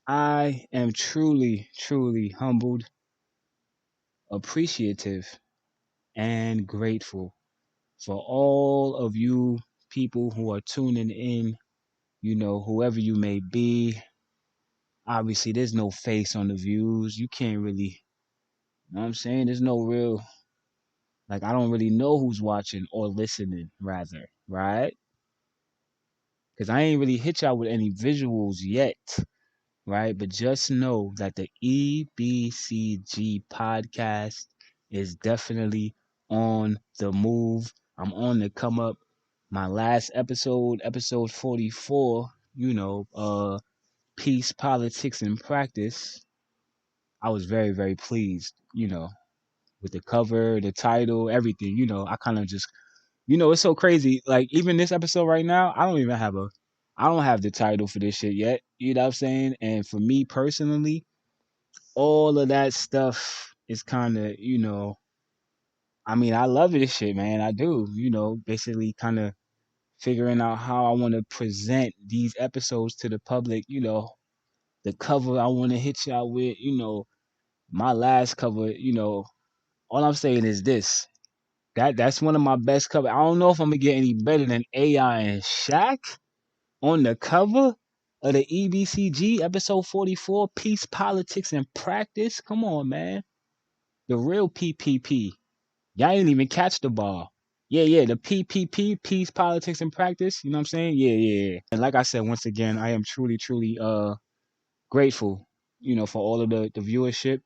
I am truly, truly humbled, appreciative, and grateful for all of you people who are tuning in, whoever you may be. Obviously, there's no face on the views. You can't really, you know what I'm saying? There's no real, like, I don't really know who's watching or listening, rather, right? Because I ain't really hit y'all with any visuals yet, right? But just know that the E.B.C.G podcast is definitely on the move. I'm on the come up. My last episode, episode 44, peace, politics, and practice. I was very, very pleased, with the cover, the title, everything. I kind of just, it's so crazy. Like, even this episode right now, I don't have the title for this shit yet. You know what I'm saying? And for me personally, all of that stuff is kind of, I mean, I love this shit, man. I do, basically kind of figuring out how I want to present these episodes to the public, the cover I want to hit y'all with, my last cover, all I'm saying is this. That's one of my best covers. I don't know if I'm gonna get any better than AI and Shaq on the cover of the E.B.C.G episode 44, Peace, Politics, and Practice. Come on, man. The real PPP. Y'all ain't even catch the ball. Yeah, yeah, the PPP, Peace, Politics, and Practice. You know what I'm saying? Yeah, yeah, yeah. And like I said, once again, I am truly, truly grateful, for all of the viewership.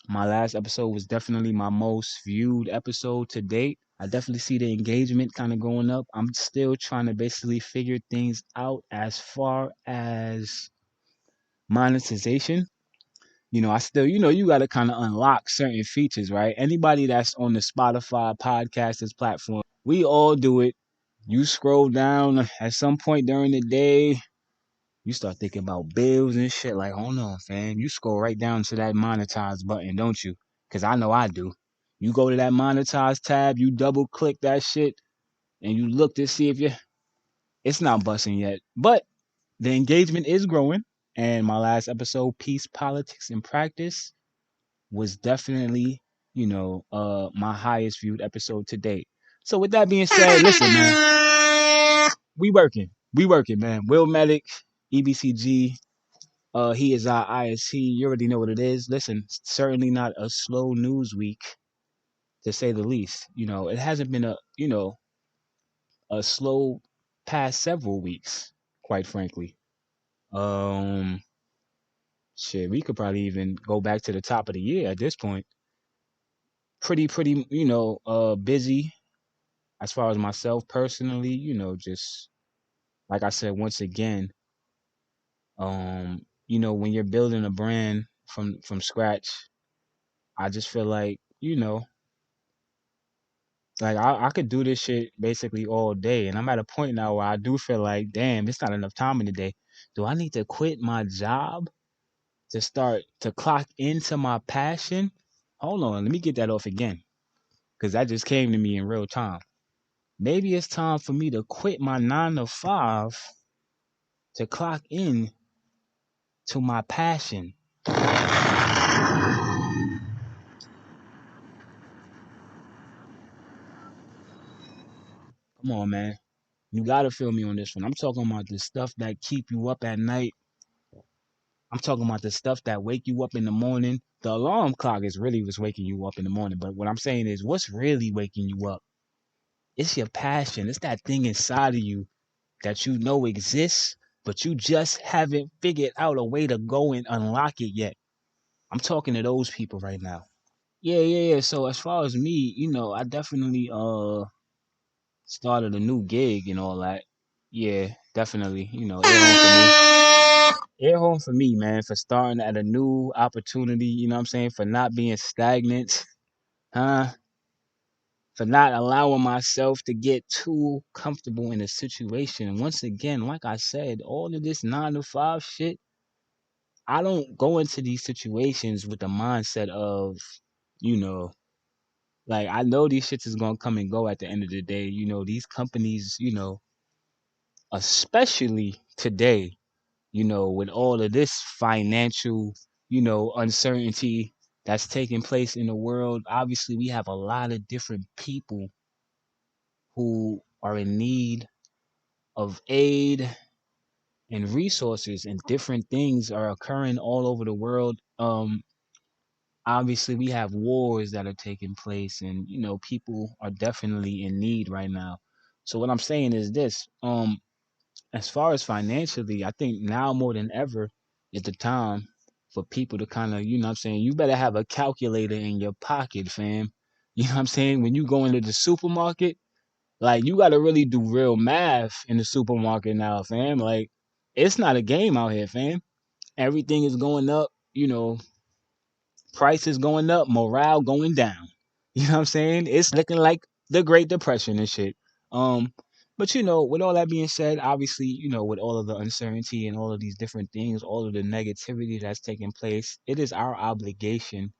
My last episode was definitely my most viewed episode to date. I definitely see the engagement kind of going up. I'm still trying to basically figure things out as far as monetization. I still, you got to kind of unlock certain features, right? Anybody that's on the Spotify podcasters platform, we all do it. You scroll down at some point during the day, you start thinking about bills and shit. Like, hold on, fam. You scroll right down to that monetize button, don't you? Because I know I do. You go to that monetize tab, you double click that shit, and you look to see if you it's not busting yet. But the engagement is growing. And my last episode, Peace, Politics, and Practice, was definitely, my highest viewed episode to date. So with that being said, listen, man, we working. We working, man. Will Medic, E.B.C.G. He is our ISC. You already know what it is. Listen, certainly not a slow news week, to say the least. It hasn't been a slow past several weeks, quite frankly. Um, Shit, we could probably even go back to the top of the year at this point. Pretty, busy as far as myself personally. Just like I said once again, when you're building a brand from scratch, I just feel like, like I could do this shit basically all day, and I'm at a point now where I do feel like, damn, it's not enough time in the day. Do I need to quit my job to start to clock into my passion? Hold on, let me get that off again, because that just came to me in real time. Maybe it's time for me to quit my 9 to 5 to clock in to my passion. Come on, man. You gotta feel me on this one. I'm talking about the stuff that keep you up at night. I'm talking about the stuff that wake you up in the morning. The alarm clock is really what's waking you up in the morning. But what I'm saying is, what's really waking you up? It's your passion. It's that thing inside of you that you know exists, but you just haven't figured out a way to go and unlock it yet. I'm talking to those people right now. Yeah, yeah, yeah. So as far as me, I definitely started a new gig and all that. Yeah, definitely. Air home for me, man, for starting at a new opportunity, you know what I'm saying? For not being stagnant, huh? For not allowing myself to get too comfortable in a situation. Once again, like I said, all of this 9 to 5 shit, I don't go into these situations with the mindset of, you know, like I know these shits is gonna come and go at the end of the day. These companies, especially today, with all of this financial, uncertainty that's taking place in the world, obviously we have a lot of different people who are in need of aid and resources, and different things are occurring all over the world. Obviously we have wars that are taking place, and people are definitely in need right now. So what I'm saying is this, as far as financially, I think now more than ever is the time for people to kind of, what I'm saying, you better have a calculator in your pocket, fam. You know what I'm saying? When you go into the supermarket, like you got to really do real math in the supermarket now, fam. Like it's not a game out here, fam. Everything is going up, prices going up, morale going down. You know what I'm saying? It's looking like the Great Depression and shit. Um, but with all that being said, obviously, with all of the uncertainty and all of these different things, all of the negativity that's taking place, it is our obligation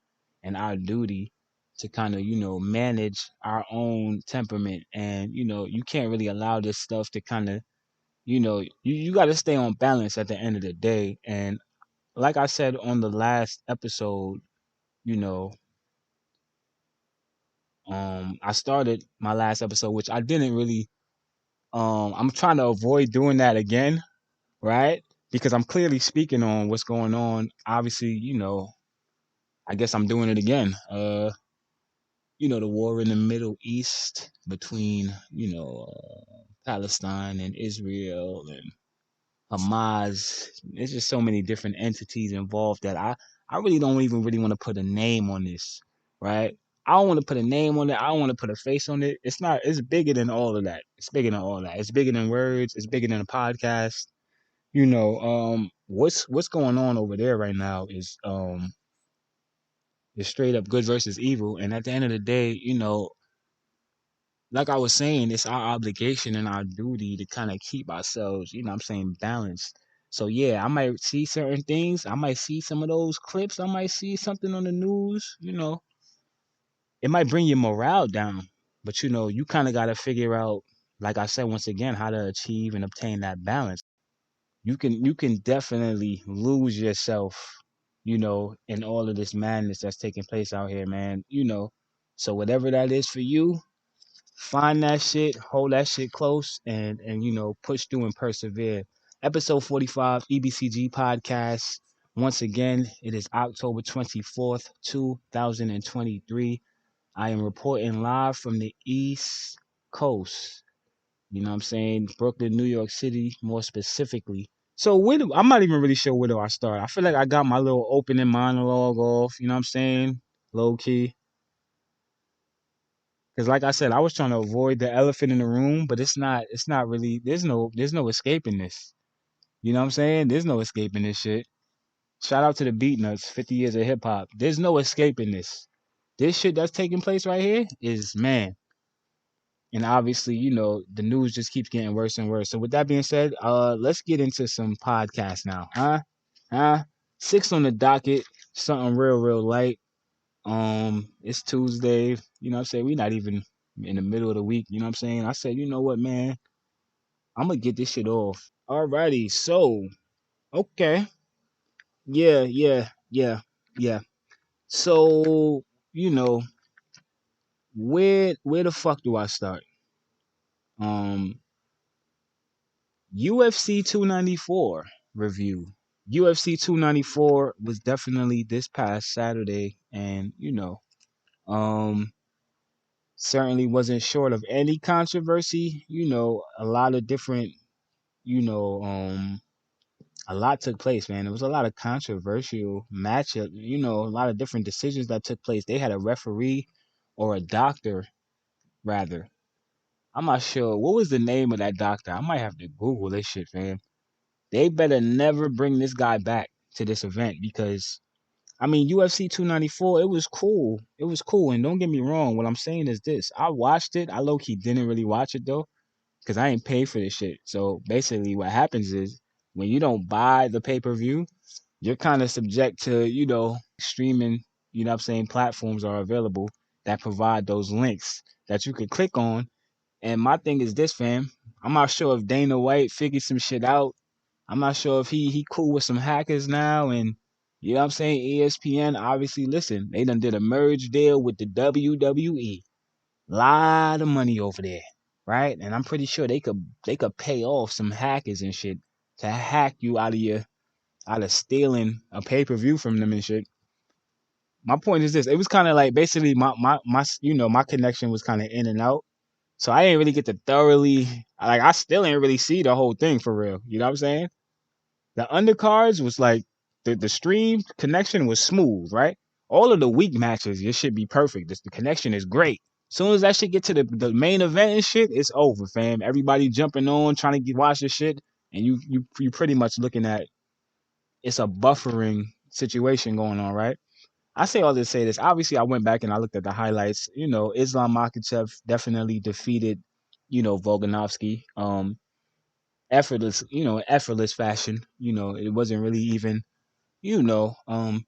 and our duty to kind of, manage our own temperament. And, you can't really allow this stuff to kind of, you got to stay on balance at the end of the day. And like I said on the last episode, you know, I started my last episode, which I didn't really I'm trying to avoid doing that again, right? Because I'm clearly speaking on what's going on. Obviously, I guess I'm doing it again. The war in the Middle East between, Palestine and Israel and Hamas. There's just so many different entities involved that I really don't even really want to put a name on this, right? I don't want to put a name on it. I don't want to put a face on it. It's not. It's bigger than all of that. It's bigger than all that. It's bigger than words. It's bigger than a podcast. What's going on over there right now is straight up good versus evil. And at the end of the day, like I was saying, it's our obligation and our duty to kind of keep ourselves, what I'm saying, balanced. So yeah, I might see certain things. I might see some of those clips. I might see something on the news. It might bring your morale down, but you kind of got to figure out, like I said once again, how to achieve and obtain that balance. You can definitely lose yourself, in all of this madness that's taking place out here, man. So whatever that is for you, find that shit, hold that shit close, and push through and persevere. Episode 45, E.B.C.G podcast. Once again, it is October 24th, 2023. I am reporting live from the East Coast. You know what I'm saying? Brooklyn, New York City, more specifically. So I'm not even really sure where do I start. I feel like I got my little opening monologue off, you know what I'm saying? Low key. Because like I said, I was trying to avoid the elephant in the room, but it's not really there's no escaping this. You know what I'm saying? There's no escaping this shit. Shout out to the Beat Nuts, 50 years of hip hop. There's no escaping this. This shit that's taking place right here is, man. And obviously, the news just keeps getting worse and worse. So with that being said, let's get into some podcasts now. Huh? Six on the docket, something real, real light. It's Tuesday. You know what I'm saying? We're not even in the middle of the week. You know what I'm saying? I said, you know what, man? I'm gonna get this shit off. Alrighty, so okay. Yeah. So, you know, where the fuck do I start? Um UFC 294 review. UFC 294 was definitely this past Saturday, and um certainly wasn't short of any controversy. A lot of different, you know, um, a lot took place, man. There was a lot of controversial matchup, a lot of different decisions that took place. They had a referee or a doctor, rather. I'm not sure. What was the name of that doctor? I might have to Google this shit, fam. They better never bring this guy back to this event because I mean, UFC 294, it was cool. It was cool. And don't get me wrong. What I'm saying is this. I watched it. I low key didn't really watch it though, because I ain't paid for this shit. So basically what happens is when you don't buy the pay-per-view, you're kind of subject to, streaming, what I'm saying, platforms are available that provide those links that you could click on. And my thing is this, fam. I'm not sure if Dana White figured some shit out I'm not sure if he cool with some hackers now, and you know what I'm saying. ESPN obviously, listen, they done did a merge deal with the WWE. Lot of money over there, right? And I'm pretty sure they could pay off some hackers and shit to hack you out of stealing a pay per view from them and shit. My point is this: it was kind of like basically my my connection was kind of in and out, so I didn't really get to thoroughly like I still didn't really see the whole thing for real. You know what I'm saying? The undercards was like the stream connection was smooth, right? All of the weak matches, it should be perfect. The connection is great. Soon as that shit get to the main event and shit, it's over, fam. Everybody jumping on, trying to watch the shit, and you pretty much looking at it's a buffering situation going on, right? I say all this to say this. Obviously, I went back and I looked at the highlights. Islam Makhachev definitely defeated, Volkanovski. Effortless fashion. It wasn't really even, you know, um,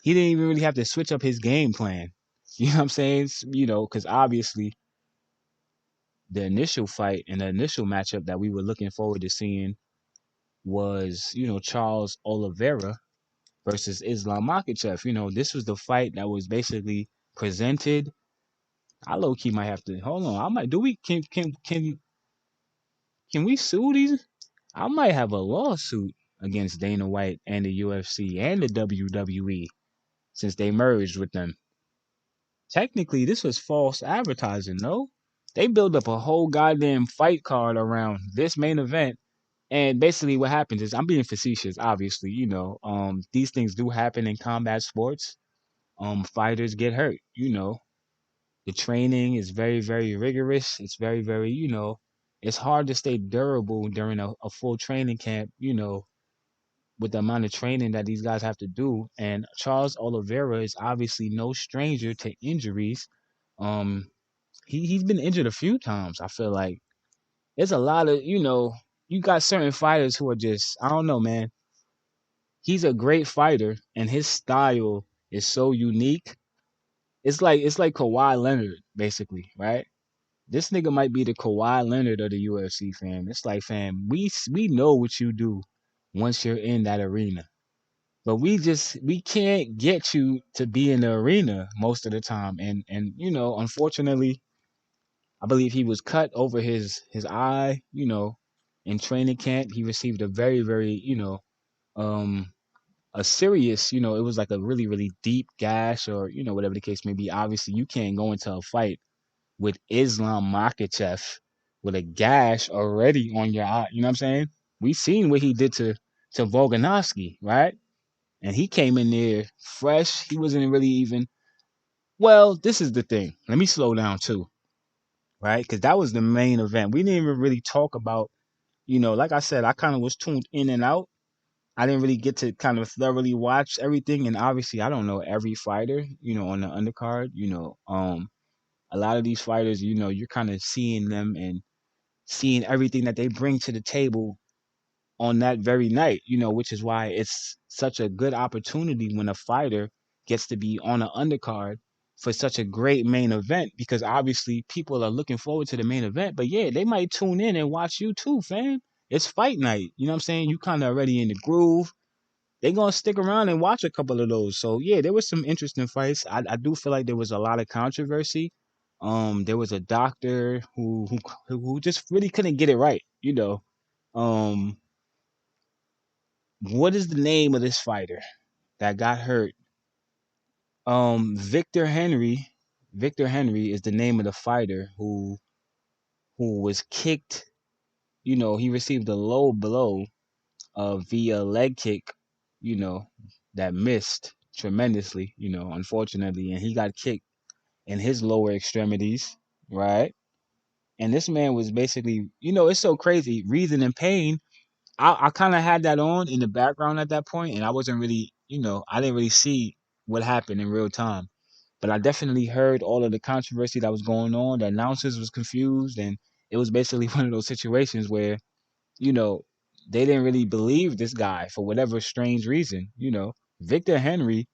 he didn't even really have to switch up his game plan. You know what I'm saying? Because obviously the initial fight and the initial matchup that we were looking forward to seeing was, Charles Oliveira versus Islam Makhachev. This was the fight that was basically presented. I low key might have to hold on. I might do we can we sue these? I might have a lawsuit against Dana White and the UFC and the WWE since they merged with them. Technically, this was false advertising, no? They built up a whole goddamn fight card around this main event. And basically what happens is I'm being facetious, obviously, these things do happen in combat sports. Fighters get hurt, The training is very, very rigorous. It's very, very, it's hard to stay durable during a full training camp, with the amount of training that these guys have to do. And Charles Oliveira is obviously no stranger to injuries. Um, he's been injured a few times. I feel like there's a lot of you got certain fighters who are just I don't know, man. He's a great fighter, and his style is so unique. It's like Kawhi Leonard, basically, right? This nigga might be the Kawhi Leonard of the UFC, fam. It's like, fam, we know what you do once you're in that arena. But we can't get you to be in the arena most of the time. And unfortunately, I believe he was cut over his eye, in training camp. He received a very, very, um a serious, it was like a really, really deep gash or, whatever the case may be. Obviously, you can't go into a fight with Islam Makhachev with a gash already on your eye. You know what I'm saying? We seen what he did to Volkanovski, right? And he came in there fresh. He wasn't really even. Well, this is the thing. Let me slow down too, right? Because that was the main event. We didn't even really talk about, like I said, I kind of was tuned in and out. I didn't really get to kind of thoroughly watch everything, and obviously, I don't know every fighter, on the undercard. A lot of these fighters, you're kind of seeing them and seeing everything that they bring to the table on that very night, which is why it's such a good opportunity when a fighter gets to be on an undercard for such a great main event because obviously people are looking forward to the main event. But yeah, they might tune in and watch you too, fam. It's fight night. You know what I'm saying? You kind of already in the groove. They gonna stick around and watch a couple of those. So yeah, there was some interesting fights. I do feel like there was a lot of controversy. There was a doctor who just really couldn't get it right. Um, what is the name of this fighter that got hurt? Victor Henry. Victor Henry is the name of the fighter who was kicked. He received a low blow via leg kick. You know that missed tremendously. Unfortunately, and he got kicked in his lower extremities. Right, and this man was basically. It's so crazy. Reason and pain. I kind of had that on in the background at that point, and I wasn't really, I didn't really see what happened in real time. But I definitely heard all of the controversy that was going on. The announcers was confused, and it was basically one of those situations where, you know, they didn't really believe this guy for whatever strange reason. Victor Henry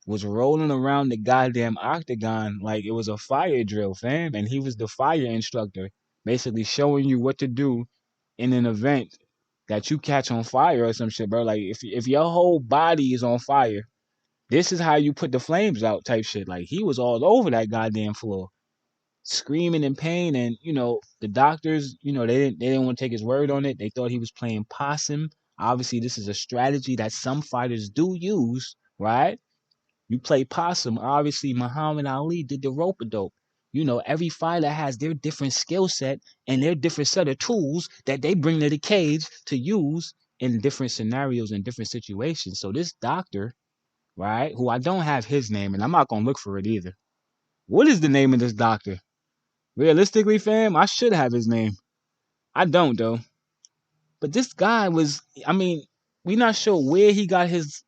was rolling around the goddamn octagon like it was a fire drill, fam, and he was the fire instructor, basically showing you what to do in an event that you catch on fire or some shit, bro. Like if your whole body is on fire, this is how you put the flames out, type shit. Like he was all over that goddamn floor, screaming in pain, and the doctors, they didn't want to take his word on it. They thought he was playing possum. Obviously, this is a strategy that some fighters do use, right? You play possum. Obviously, Muhammad Ali did the rope a dope. Every fighter has their different skill set and their different set of tools that they bring to the cage to use in different scenarios and different situations. So this doctor, right, who I don't have his name, and I'm not gonna look for it either. What is the name of this doctor? Realistically, fam, I should have his name. I don't though. But this guy was, I mean, we not sure where he got his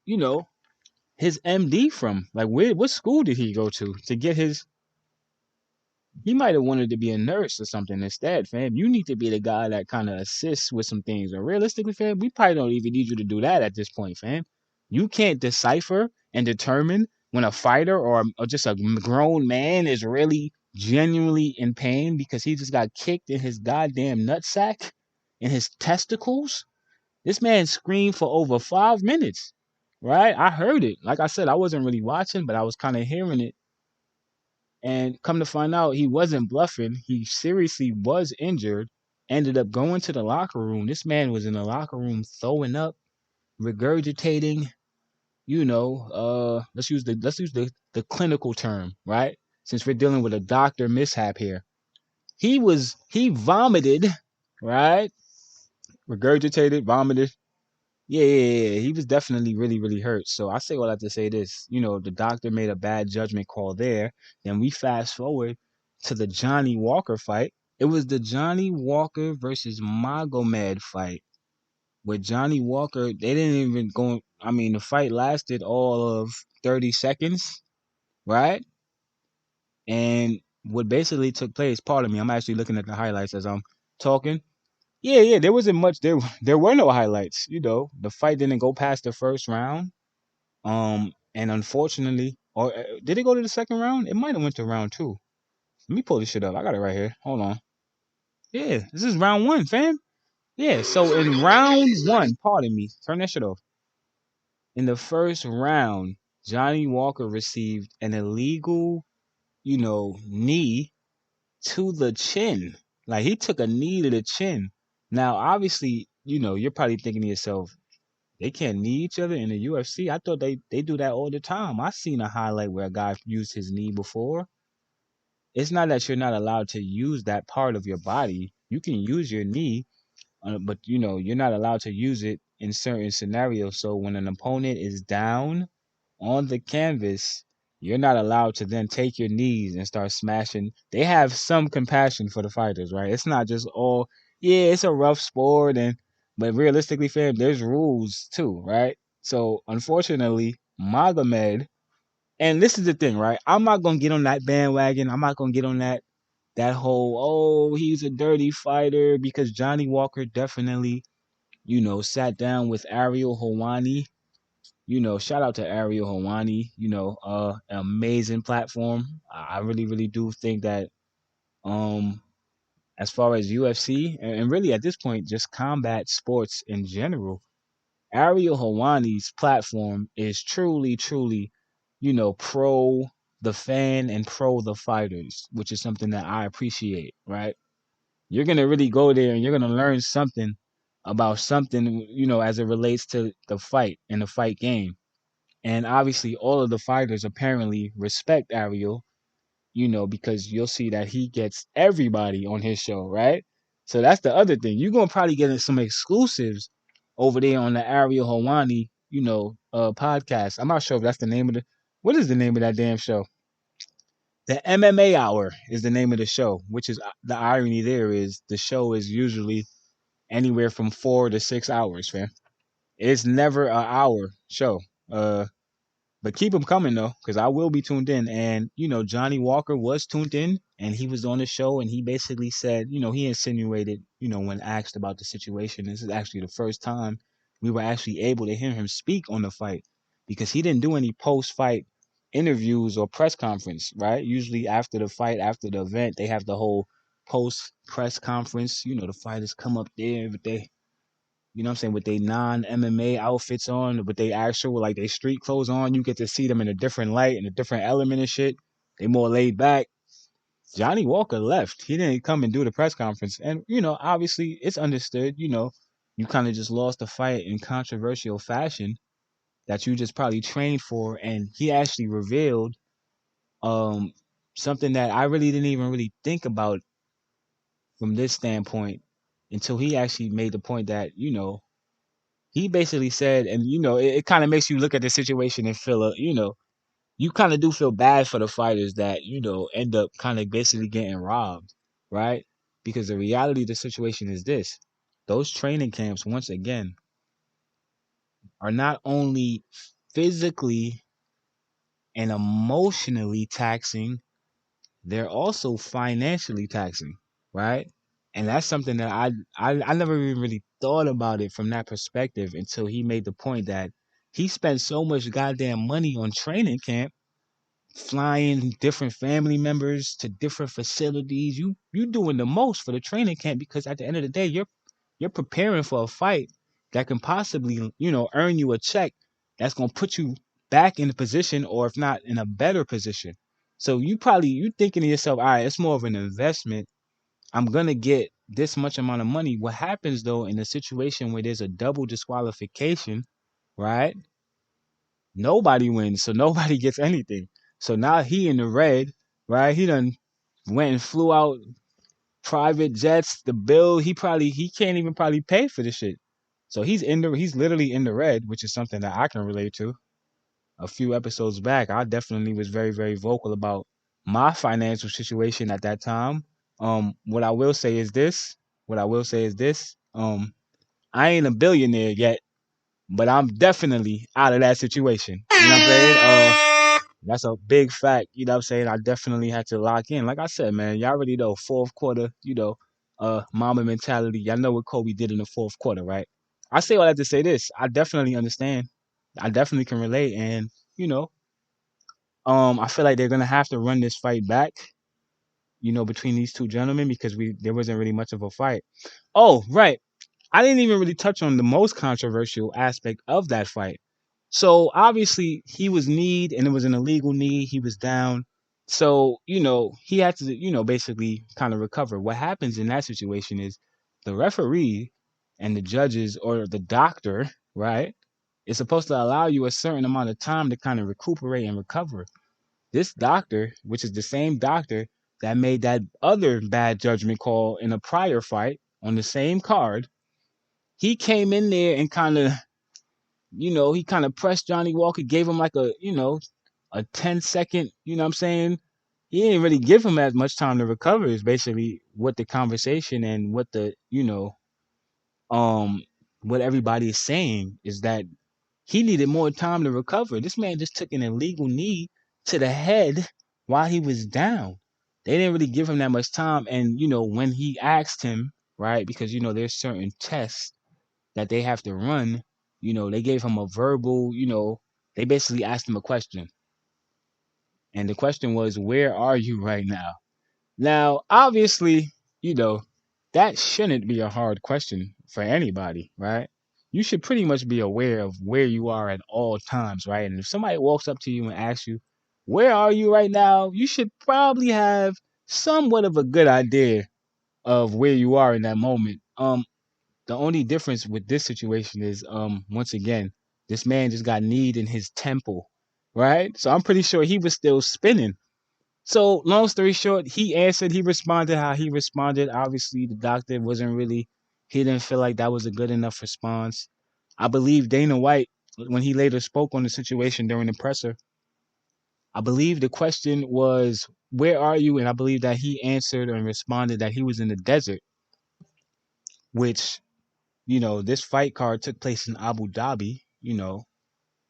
MD from. Like, what school did he go to get his? He might have wanted to be a nurse or something instead, fam. You need to be the guy that kind of assists with some things. And realistically, fam, we probably don't even need you to do that at this point, fam. You can't decipher and determine when a fighter or just a grown man is really genuinely in pain because he just got kicked in his goddamn nutsack, in his testicles. This man screamed for over 5 minutes, right? I heard it. Like I said, I wasn't really watching, but I was kind of hearing it. And come to find out, he wasn't bluffing. He seriously was injured. Ended up going to the locker room. This man was in the locker room throwing up, regurgitating. Let's use the clinical term, right? Since we're dealing with a doctor mishap here. He vomited, right? Regurgitated, vomited. Yeah. He was definitely really, really hurt. So I say all that to say this. The doctor made a bad judgment call there. Then we fast forward to the Johnny Walker fight. It was the Johnny Walker versus Magomed fight. With Johnny Walker, they didn't even go. I mean, the fight lasted all of 30 seconds, right? And what basically took place, pardon me, I'm actually looking at the highlights as I'm talking. Yeah, there wasn't much. There were no highlights. The fight didn't go past the first round. And unfortunately, or did it go to the second round? It might have went to round two. Let me pull this shit up. I got it right here. Hold on. Yeah, this is round one, fam. Yeah, so in round one, pardon me, turn that shit off. In the first round, Johnny Walker received an illegal, knee to the chin. Like he took a knee to the chin. Now, obviously, you're probably thinking to yourself, they can't knee each other in the UFC. I thought they do that all the time. I seen a highlight where a guy used his knee before. It's not that you're not allowed to use that part of your body. You can use your knee, but you're not allowed to use it in certain scenarios. So when an opponent is down on the canvas, you're not allowed to then take your knees and start smashing. They have some compassion for the fighters, right? It's not just all, yeah, it's a rough sport, but realistically, fam, there's rules too, right? So unfortunately, Magomed, and this is the thing, right? I'm not gonna get on that bandwagon. I'm not gonna get on that whole, oh, he's a dirty fighter, because Johnny Walker definitely, sat down with Ariel Helwani. Shout out to Ariel Helwani. Amazing platform. I really, really do think that, as far as UFC and really at this point, just combat sports in general, Ariel Helwani's platform is truly, truly, pro the fan and pro the fighters, which is something that I appreciate, right? You're gonna really go there and you're gonna learn something about something, as it relates to the fight and the fight game. And obviously, all of the fighters apparently respect Ariel, because you'll see that he gets everybody on his show, right? So that's the other thing. You're gonna probably get some exclusives over there on the Ariel Hawani, podcast. I'm not sure if that's the name of what is the name of that damn show? The MMA Hour is the name of the show, which is the irony there is the show is usually anywhere from 4 to 6 hours, fam. It's never an hour show. But keep them coming though, because I will be tuned in. And Johnny Walker was tuned in, and he was on the show, and he basically said, he insinuated, when asked about the situation, this is actually the first time we were actually able to hear him speak on the fight, because he didn't do any post-fight interviews or press conference, right? Usually after the fight, after the event, they have the whole post press conference. The fighters come up there, but You know what I'm saying? With their non MMA outfits on, with their actual like their street clothes on, you get to see them in a different light and a different element and shit. They more laid back. Johnny Walker left. He didn't come and do the press conference. And, obviously it's understood, you kind of just lost the fight in controversial fashion that you just probably trained for. And he actually revealed um something that I really didn't even really think about from this standpoint until he actually made the point that, he basically said, and it kind of makes you look at the situation and feel, you kind of do feel bad for the fighters that, end up kind of basically getting robbed, right? Because the reality of the situation is this: those training camps, once again, are not only physically and emotionally taxing, they're also financially taxing, right? And that's something that I never even really thought about it from that perspective until he made the point that he spent so much goddamn money on training camp, flying different family members to different facilities. You doing the most for the training camp because at the end of the day, you're preparing for a fight that can possibly, earn you a check that's gonna put you back in the position, or if not in a better position. So you thinking to yourself, all right, it's more of an investment. I'm gonna get this much amount of money. What happens though in a situation where there's a double disqualification, right? Nobody wins, so nobody gets anything. So now he in the red, right? He done went and flew out private jets, the bill. He can't even probably pay for this shit. So he's literally in the red, which is something that I can relate to. A few episodes back, I definitely was very, very vocal about my financial situation at that time. What I will say is this. What I will say is this. I ain't a billionaire yet, but I'm definitely out of that situation. You know what I'm saying? That's a big fact. You know what I'm saying? I definitely had to lock in. Like I said, man, y'all already know fourth quarter, Mamba mentality. Y'all know what Kobe did in the fourth quarter, right? I say all that to say this. I definitely understand. I definitely can relate. And, you know, I feel like they're gonna have to run this fight back, between these two gentlemen because there wasn't really much of a fight. Oh, right. I didn't even really touch on the most controversial aspect of that fight. So obviously he was kneed and it was an illegal knee. He was down. So, he had to, basically kind of recover. What happens in that situation is the referee and the judges or the doctor, right, is supposed to allow you a certain amount of time to kind of recuperate and recover. This doctor, which is the same doctor that made that other bad judgment call in a prior fight on the same card, he came in there and he kind of pressed Johnny Walker, gave him like a 10-second, you know what I'm saying? He didn't really give him as much time to recover, is basically what the conversation and what um, what everybody is saying is that he needed more time to recover. This man just took an illegal knee to the head while he was down. They didn't really give him that much time. And, when he asked him, right, because, there's certain tests that they have to run, they gave him a verbal, they basically asked him a question. And the question was, where are you right now? Now, obviously, you know, that shouldn't be a hard question for anybody, right? You should pretty much be aware of where you are at all times, right? And if somebody walks up to you and asks you, where are you right now? You should probably have somewhat of a good idea of where you are in that moment. The only difference with this situation is, once again, this man just got kneed in his temple, right? So I'm pretty sure he was still spinning. So long story short, he answered, he responded how he responded. Obviously, the doctor wasn't really, he didn't feel like that was a good enough response. I believe Dana White, when he later spoke on the situation during the presser, I believe the question was, where are you? And I believe that he answered and responded that he was in the desert, which, this fight card took place in Abu Dhabi.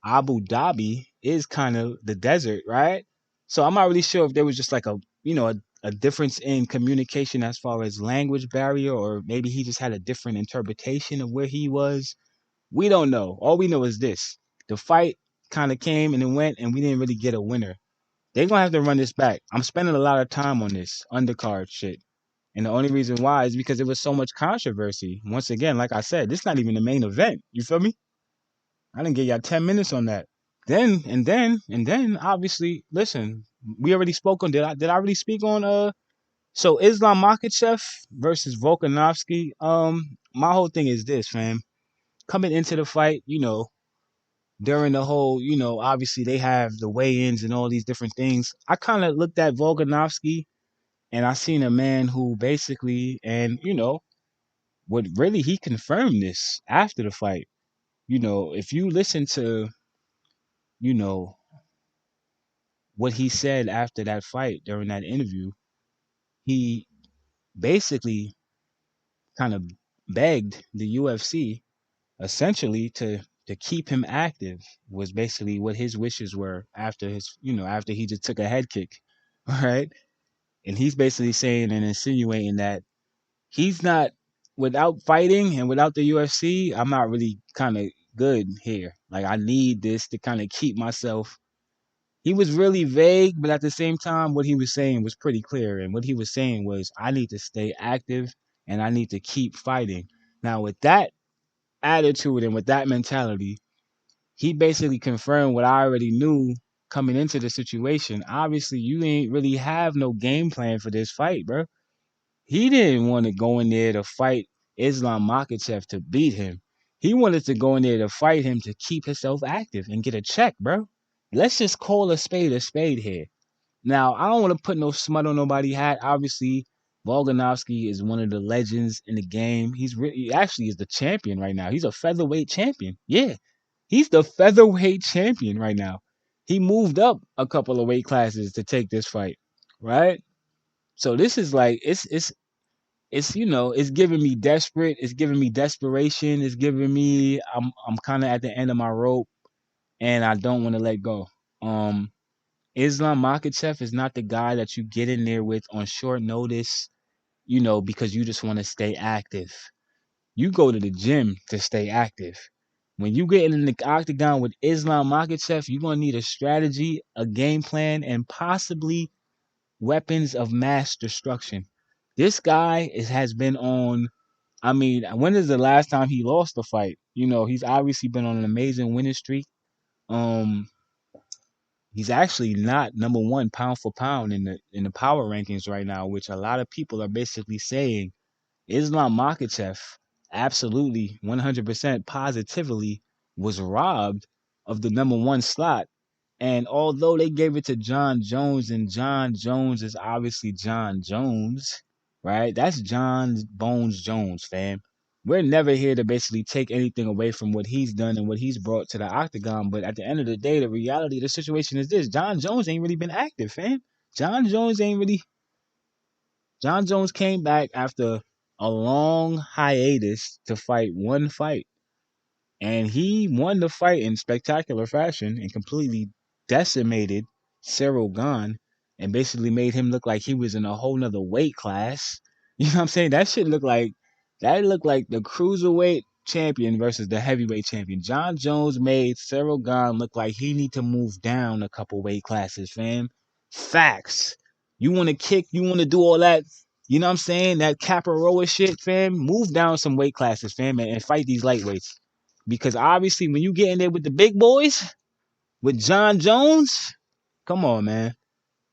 Abu Dhabi is kind of the desert, right? So I'm not really sure if there was just like a difference in communication as far as language barrier, or maybe he just had a different interpretation of where he was. We don't know. All we know is this: the fight kind of came and it went, and we didn't really get a winner. They're gonna have to run this back. I'm spending a lot of time on this undercard shit. And the only reason why is because there was so much controversy. Once again, like I said, this not even the main event. You feel me? I didn't give y'all 10 minutes on that. Then obviously, listen, we already spoke on did I really speak on so Islam Makhachev versus Volkanovski? My whole thing is this, fam. Coming into the fight, during the whole, obviously they have the weigh-ins and all these different things. I kind of looked at Volkanovski and I seen a man who basically, and what really he confirmed this after the fight. If you listen to, you know, what he said after that fight during that interview, he basically kind of begged the UFC essentially to keep him active was basically what his wishes were after after he just took a head kick. All right. And he's basically saying and insinuating that he's not without fighting and without the UFC, I'm not really kind of good here. Like I need this to kind of keep myself. He was really vague, but at the same time, what he was saying was pretty clear. And what he was saying was, I need to stay active and I need to keep fighting. Now, with that attitude and with that mentality, he basically confirmed what I already knew coming into the situation. Obviously, you ain't really have no game plan for this fight, bro. He didn't want to go in there to fight Islam Makhachev to beat him. He wanted to go in there to fight him to keep himself active and get a check, bro. Let's just call a spade here. Now, I don't want to put no smut on nobody's hat. Obviously, Volkanovski is one of the legends in the game. He actually is the champion right now. He's a featherweight champion. Yeah, he's the featherweight champion right now. He moved up a couple of weight classes to take this fight, right? So this is like it's giving me desperate. It's giving me desperation. It's giving me I'm kind of at the end of my rope, and I don't want to let go. Um, Islam Makhachev is not the guy that you get in there with on short notice, because you just want to stay active. You go to the gym to stay active. When you get in the octagon with Islam Makhachev, you're going to need a strategy, a game plan, and possibly weapons of mass destruction. This guy has been on. I mean, when is the last time he lost a fight? He's obviously been on an amazing winning streak. Um, he's actually not number one pound for pound in the power rankings right now, which a lot of people are basically saying Islam Makhachev absolutely 100% positively was robbed of the number one slot. And although they gave it to John Jones, and John Jones is obviously John Jones, right? That's John Bones Jones, fam. We're never here to basically take anything away from what he's done and what he's brought to the octagon. But at the end of the day, the reality of the situation is this: John Jones ain't really been active, fam. John Jones ain't really. John Jones came back after a long hiatus to fight one fight. And he won the fight in spectacular fashion and completely decimated Cyril Gahn and basically made him look like he was in a whole nother weight class. You know what I'm saying? That looked like the cruiserweight champion versus the heavyweight champion. John Jones made Cyril Gahn look like he need to move down a couple weight classes, fam. Facts. You want to kick, you want to do all that, you know what I'm saying? That capoeira shit, fam. Move down some weight classes, fam, and fight these lightweights. Because obviously, when you get in there with the big boys, with John Jones, come on, man.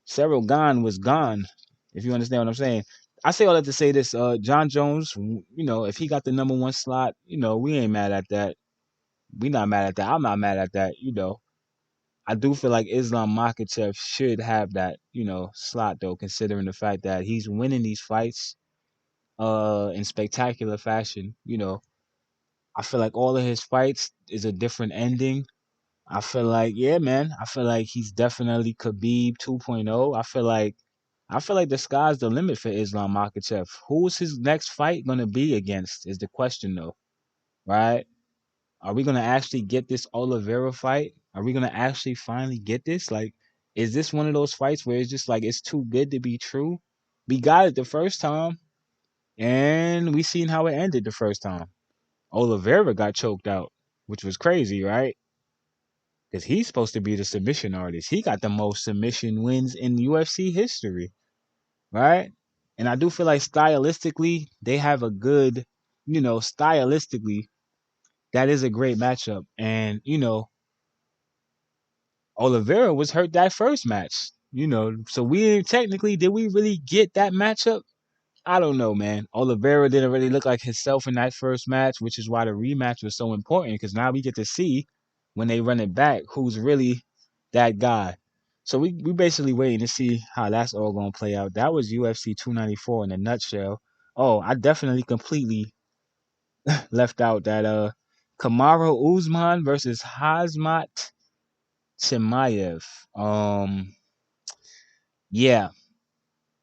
Cyril Gahn was gone, if you understand what I'm saying. I say all that to say this, John Jones, if he got the number one slot, we ain't mad at that. We not mad at that. I'm not mad at that. I do feel like Islam Makhachev should have that, slot though, considering the fact that he's winning these fights in spectacular fashion. I feel like all of his fights is a different ending. I feel like, yeah, man. I feel like he's definitely Khabib 2.0. I feel like the sky's the limit for Islam Makhachev. Who's his next fight gonna be against is the question though, right? Are we gonna actually get this Oliveira fight? Are we gonna actually finally get this? Like, is this one of those fights where it's just like it's too good to be true? We got it the first time, and we seen how it ended the first time. Oliveira got choked out, which was crazy, right? Because he's supposed to be the submission artist. He got the most submission wins in UFC history, right? And I do feel like stylistically, they have a good, stylistically, that is a great matchup. And, Oliveira was hurt that first match, so technically, did we really get that matchup? I don't know, man. Oliveira didn't really look like himself in that first match, which is why the rematch was so important because now we get to see when they run it back who's really that guy. So we basically waiting to see how that's all gonna play out. That was UFC 294 in a nutshell. Oh, I definitely completely left out that Kamaru Usman versus Hazmat Chimaev. Yeah,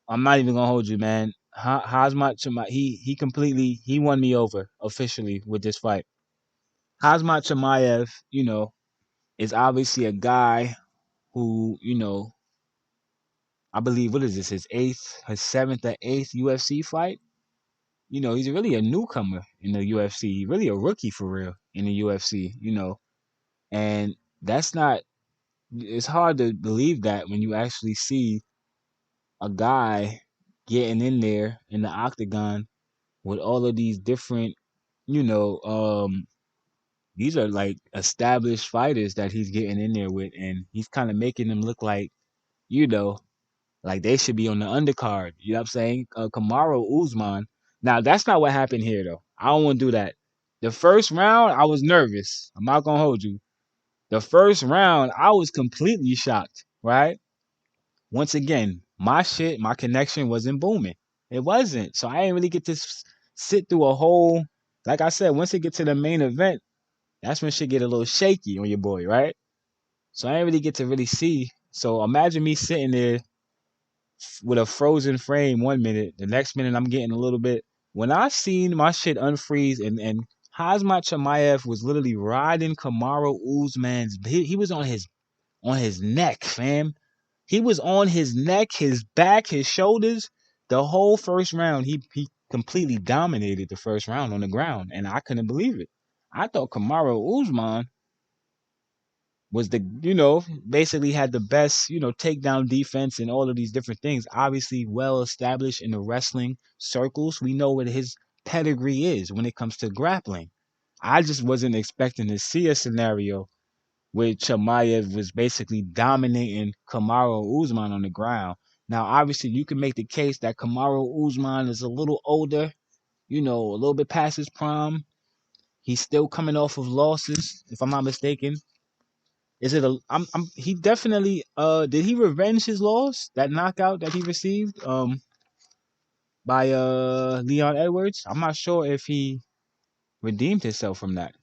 I'm not even gonna hold you, man. Hazmat Chimaev, he won me over officially with this fight. Hazmat Chimaev, is obviously a guy who, I believe what is this, his seventh or eighth UFC fight? He's really a newcomer in the UFC. Really a rookie for real in the UFC. And that's not it's hard to believe that when you actually see a guy getting in there in the octagon with all of these different, you know, um, these are like established fighters that he's getting in there with, and he's kind of making them look like, you know, like they should be on the undercard. You know what I'm saying? Kamaru Usman. Now that's not what happened here though. I don't want to do that. The first round, I was nervous. I'm not gonna hold you. The first round, I was completely shocked. Right? Once again, my connection wasn't booming. It wasn't. So I didn't really get to sit through a whole. Like I said, once it get to the main event, that's when shit get a little shaky on your boy, right? So I didn't really get to really see. So imagine me sitting there with a frozen frame 1 minute, the next minute I'm getting a little bit. When I seen my shit unfreeze and Hazmat Chimaev was literally riding Kamaru Usman's, he was on his neck, fam. He was on his neck, his back, his shoulders. The whole first round, he completely dominated the first round on the ground, and I couldn't believe it. I thought Kamaru Usman was basically had the best, takedown defense and all of these different things. Obviously, well established in the wrestling circles. We know what his pedigree is when it comes to grappling. I just wasn't expecting to see a scenario where Chimaev was basically dominating Kamaru Usman on the ground. Now, obviously, you can make the case that Kamaru Usman is a little older, a little bit past his prime. He's still coming off of losses, if I'm not mistaken. Is it a? He definitely. Did he revenge his loss? That knockout that he received. By Leon Edwards. I'm not sure if he redeemed himself from that.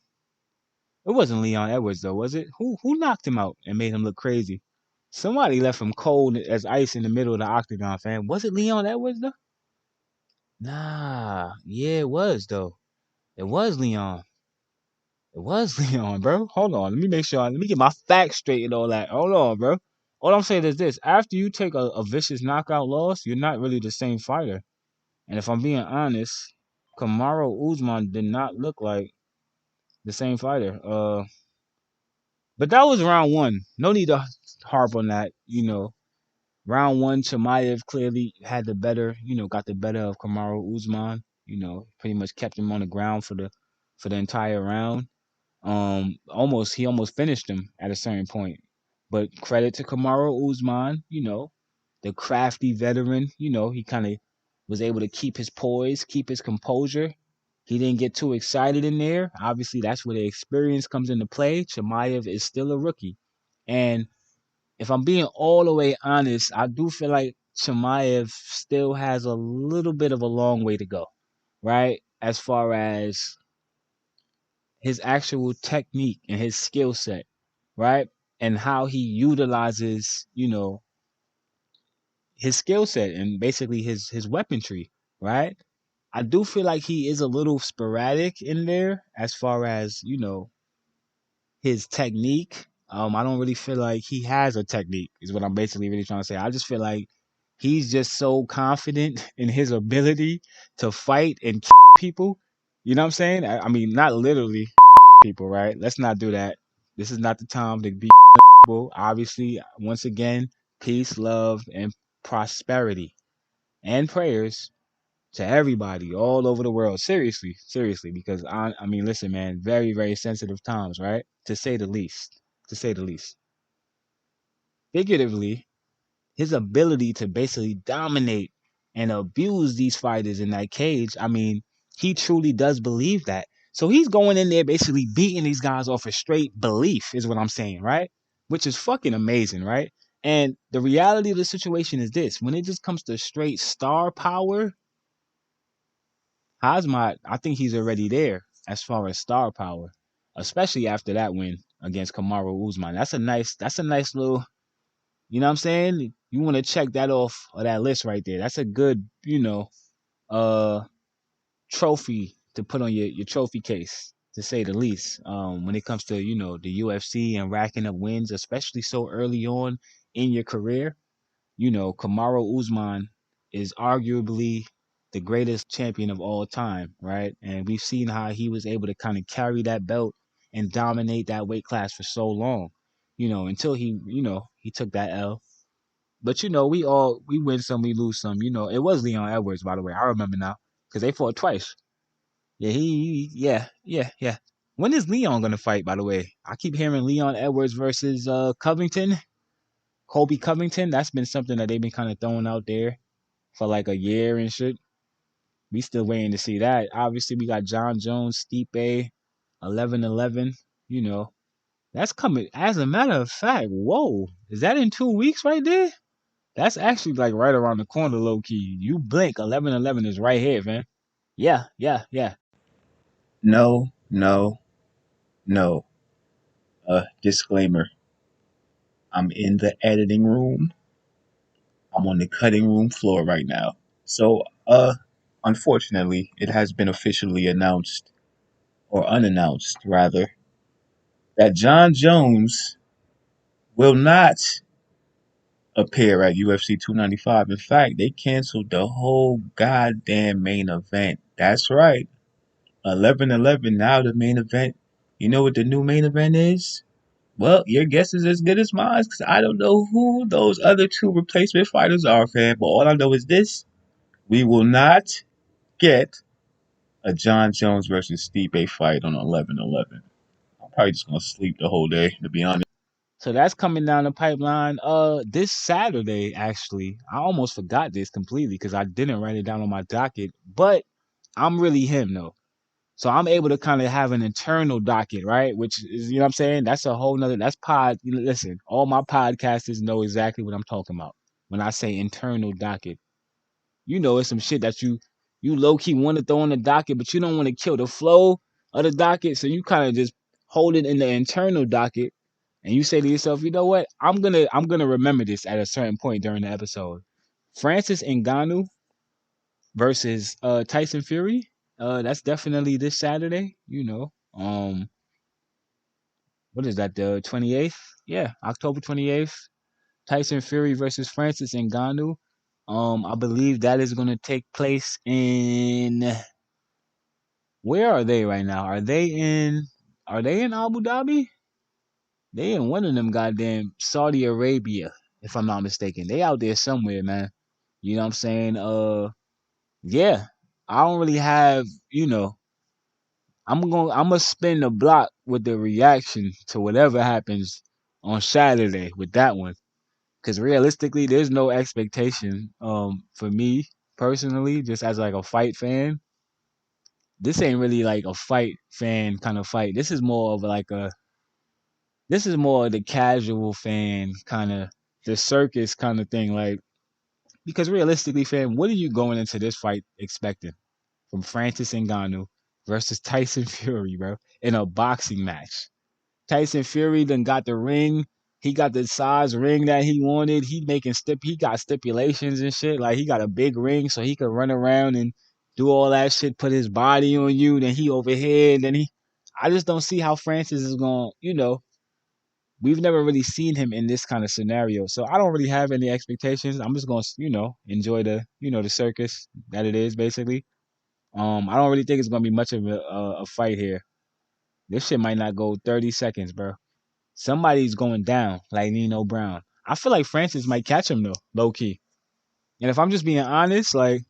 It wasn't Leon Edwards though, was it? Who knocked him out and made him look crazy? Somebody left him cold as ice in the middle of the octagon, fam. Was it Leon Edwards though? Nah, yeah, it was though. It was Leon. It was Leon, bro. Hold on. Let me make sure. Let me get my facts straight and all that. Hold on, bro. All I'm saying is this. After you take a vicious knockout loss, you're not really the same fighter. And if I'm being honest, Kamaru Usman did not look like the same fighter. But that was round one. No need to harp on that. Round one, Chimaev clearly had the better, got the better of Kamaru Usman. Pretty much kept him on the ground for the entire round. He almost finished him at a certain point. But credit to Kamaru Usman, the crafty veteran. He kind of was able to keep his poise, keep his composure. He didn't get too excited in there. Obviously, that's where the experience comes into play. Chimaev is still a rookie, and if I'm being all the way honest, I do feel like Chimaev still has a little bit of a long way to go, right? As far as his actual technique and his skill set, right? And how he utilizes, his skill set and basically his weaponry, right? I do feel like he is a little sporadic in there as far as, his technique. I don't really feel like he has a technique, is what I'm basically really trying to say. I just feel like he's just so confident in his ability to fight and people. You know what I'm saying? I mean, not literally people, right? Let's not do that. This is not the time to be people. Obviously, once again, peace, love, and prosperity. and prayers to everybody all over the world. Seriously, seriously, because I mean, listen, man, very, very sensitive times, right? To say the least. To say the least. Figuratively, his ability to basically dominate and abuse these fighters in that cage, I mean, he truly does believe that. So he's going in there basically beating these guys off a straight belief, is what I'm saying, right? Which is fucking amazing, right? And the reality of the situation is this: when it just comes to straight star power, Hazmat, I think he's already there as far as star power, especially after that win against Kamaru Usman. That's a nice little, you know what I'm saying? You want to check that off of that list right there. That's a good, uh, trophy to put on your trophy case, to say the least. When it comes to, the UFC and racking up wins, especially so early on in your career. Kamaru Usman is arguably the greatest champion of all time, right? And we've seen how he was able to kind of carry that belt and dominate that weight class for so long, until he took that L. But we win some, we lose some. It was Leon Edwards, by the way. I remember now because they fought twice. Yeah, yeah. When is Leon gonna fight? By the way, I keep hearing Leon Edwards versus Covington. Colby Covington, that's been something that they've been kind of throwing out there for like a year and shit. We still waiting to see that. Obviously, we got John Jones, Stipe, 11-11. You know, that's coming. As a matter of fact, whoa, is that in 2 weeks right there? That's actually like right around the corner, low key. You blink, 11-11 is right here, man. Yeah, yeah, yeah. No, no, no. Disclaimer. I'm in the editing room. I'm on the cutting room floor right now. So, unfortunately, it has been officially announced, or unannounced rather, that John Jones will not appear at UFC 295. In fact, they canceled the whole goddamn main event. That's right. 11-11, now the main event. You know what the new main event is? Well, your guess is as good as mine because I don't know who those other two replacement fighters are, fam. But all I know is this: we will not get a John Jones versus Stipe fight on 11-11. I'm probably just gonna sleep the whole day, to be honest. So that's coming down the pipeline. This Saturday, actually, I almost forgot this completely because I didn't write it down on my docket. But I'm really him though. So I'm able to kind of have an internal docket, right? Which is, what I'm saying? That's a whole nother, that's pod. Listen, all my podcasters know exactly what I'm talking about when I say internal docket. It's some shit that you low key want to throw on the docket, but you don't want to kill the flow of the docket. So you kind of just hold it in the internal docket and you say to yourself, you know what? I'm gonna remember this at a certain point during the episode. Francis Ngannou versus Tyson Fury. That's definitely this Saturday. What is that? The 28th? Yeah, October 28th. Tyson Fury versus Francis Ngannou. I believe that is going to take place in. Where are they right now? Are they in Abu Dhabi? They in one of them goddamn Saudi Arabia, if I'm not mistaken. They out there somewhere, man. You know what I'm saying? Yeah. I don't really have, I'm gonna spin the block with the reaction to whatever happens on Saturday with that one. Cause realistically, there's no expectation. For me personally, just as like a fight fan, this ain't really like a fight fan kind of fight. This is more of the casual fan kind of the circus kind of thing. Like because realistically, fam, what are you going into this fight expecting from Francis Ngannou versus Tyson Fury, bro, in a boxing match? Tyson Fury then got the ring. He got the size ring that he wanted. He got stipulations and shit. Like he got a big ring so he could run around and do all that shit, put his body on you, then he over here, then he I just don't see how Francis is going, we've never really seen him in this kind of scenario. So I don't really have any expectations. I'm just going to, enjoy the circus that it is basically. I don't really think it's going to be much of a fight here. This shit might not go 30 seconds, bro. Somebody's going down like Nino Brown. I feel like Francis might catch him though, low key. And if I'm just being honest, like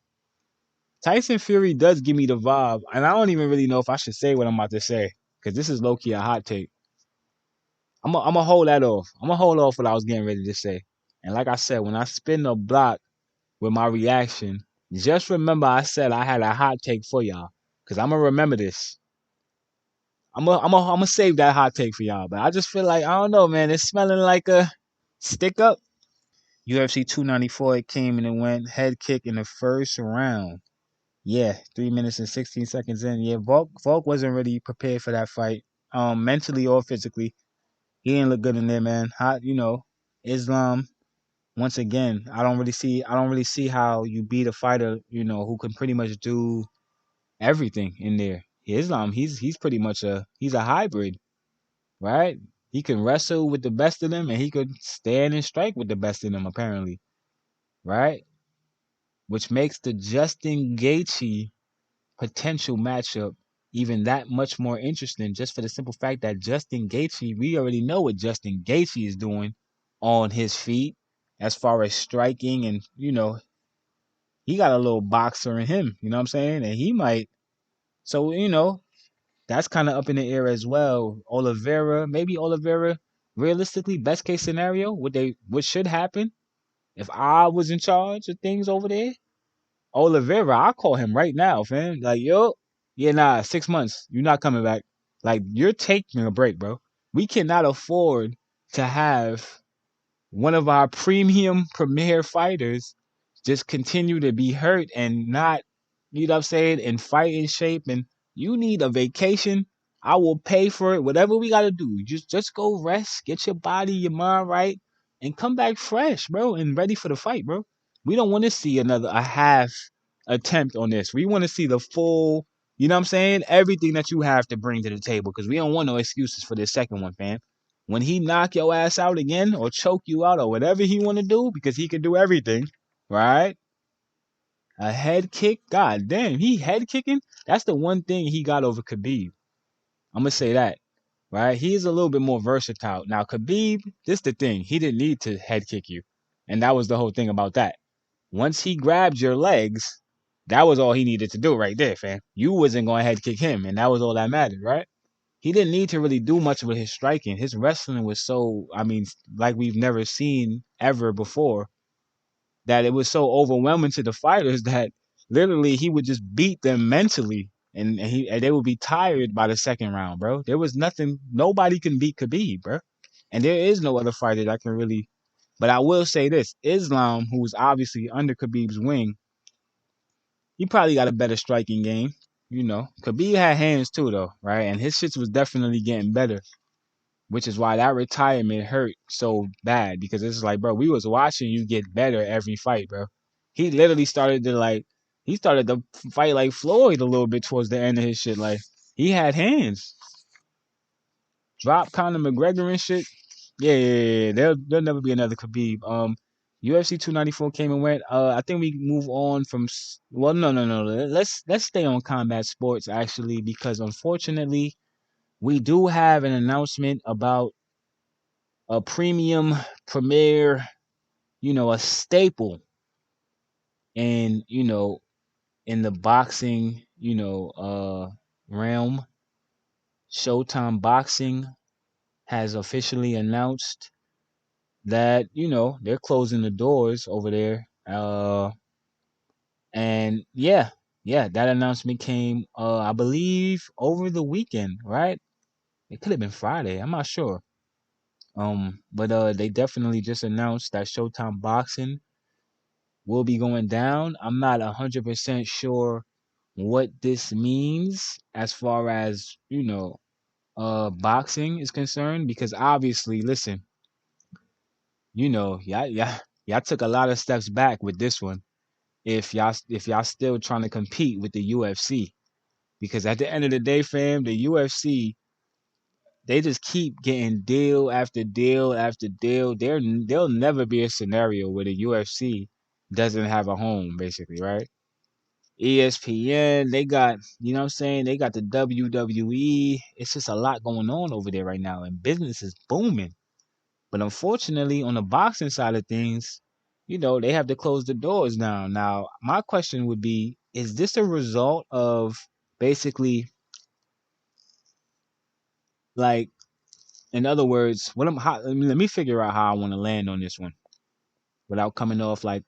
Tyson Fury does give me the vibe, and I don't even really know if I should say what I'm about to say because this is low key a hot take. I'm gonna hold that off. I'm gonna hold off what I was getting ready to say. And like I said, when I spin the block with my reaction, just remember I said I had a hot take for y'all because I'm gonna remember this. I'm gonna save that hot take for y'all. But I just feel like I don't know, man. It's smelling like a stick up. UFC 294. It came and it went head kick in the first round. Yeah, 3 minutes and 16 seconds in. Yeah, Volk wasn't really prepared for that fight, mentally or physically. He didn't look good in there, man. Islam. Once again, I don't really see how you beat a fighter, who can pretty much do everything in there. Islam, he's pretty much he's a hybrid, right? He can wrestle with the best of them, and he could stand and strike with the best of them, apparently, right? Which makes the Justin Gaethje potential matchup even that much more interesting just for the simple fact that Justin Gaethje, we already know what Justin Gaethje is doing on his feet as far as striking and, he got a little boxer in him, you know what I'm saying? And he might so, that's kind of up in the air as well. Maybe Oliveira, realistically, best case scenario, what should happen if I was in charge of things over there? Oliveira, I call him right now, fam. Like, yo, yeah, nah, 6 months. You're not coming back. Like, you're taking a break, bro. We cannot afford to have one of our premium premier fighters just continue to be hurt and not, you know what I'm saying, and fight in shape. And you need a vacation. I will pay for it. Whatever we gotta do. Just go rest, get your body, your mind right, and come back fresh, bro, and ready for the fight, bro. We don't want to see a half attempt on this. We want to see the full, you know what I'm saying? Everything that you have to bring to the table. Because we don't want no excuses for this second one, fam. When he knock your ass out again or choke you out or whatever he want to do, because he can do everything, right? A head kick, god damn, he head kicking. That's the one thing he got over Khabib. I'm gonna say that, right? He's a little bit more versatile. Now Khabib, this the thing, he didn't need to head kick you, and that was the whole thing about that. Once he grabbed your legs, that was all he needed to do right there, fam. You wasn't going to head kick him, and that was all that mattered, right? He didn't need to really do much with his striking. His wrestling was so, I mean, like we've never seen ever before, that it was so overwhelming to the fighters that literally he would just beat them mentally, and they would be tired by the second round, bro. There was nothing, nobody can beat Khabib, bro, and there is no other fighter that can really. But I will say this: Islam, who was obviously under Khabib's wing, he probably got a better striking game. Khabib had hands too, though, right? And his shits was definitely getting better, which is why that retirement hurt so bad because it's like, bro, we was watching you get better every fight, bro. He literally he started to fight like Floyd a little bit towards the end of his shit. Like he had hands, drop Conor McGregor and shit. Yeah. There'll never be another Khabib. UFC 294 came and went. I think we move on from. Well, no. Let's stay on combat sports actually because unfortunately we do have an announcement about a premium premier, a staple in in the boxing realm. Showtime Boxing has officially announced that they're closing the doors over there. And yeah, that announcement came, I believe, over the weekend, right? It could have been Friday. I'm not sure. But they definitely just announced that Showtime Boxing will be going down. I'm not 100% sure what this means as far as boxing is concerned because obviously, listen, y'all took a lot of steps back with this one. If y'all still trying to compete with the UFC, because at the end of the day, fam, the UFC, they just keep getting deal after deal after deal. There'll never be a scenario where the UFC doesn't have a home, basically, right? ESPN, they got, you know what I'm saying? They got the WWE. It's just a lot going on over there right now, and business is booming. But unfortunately, on the boxing side of things, they have to close the doors now. Now, my question would be, is this a result of basically, like, in other words, let me figure out how I want to land on this one without coming off like,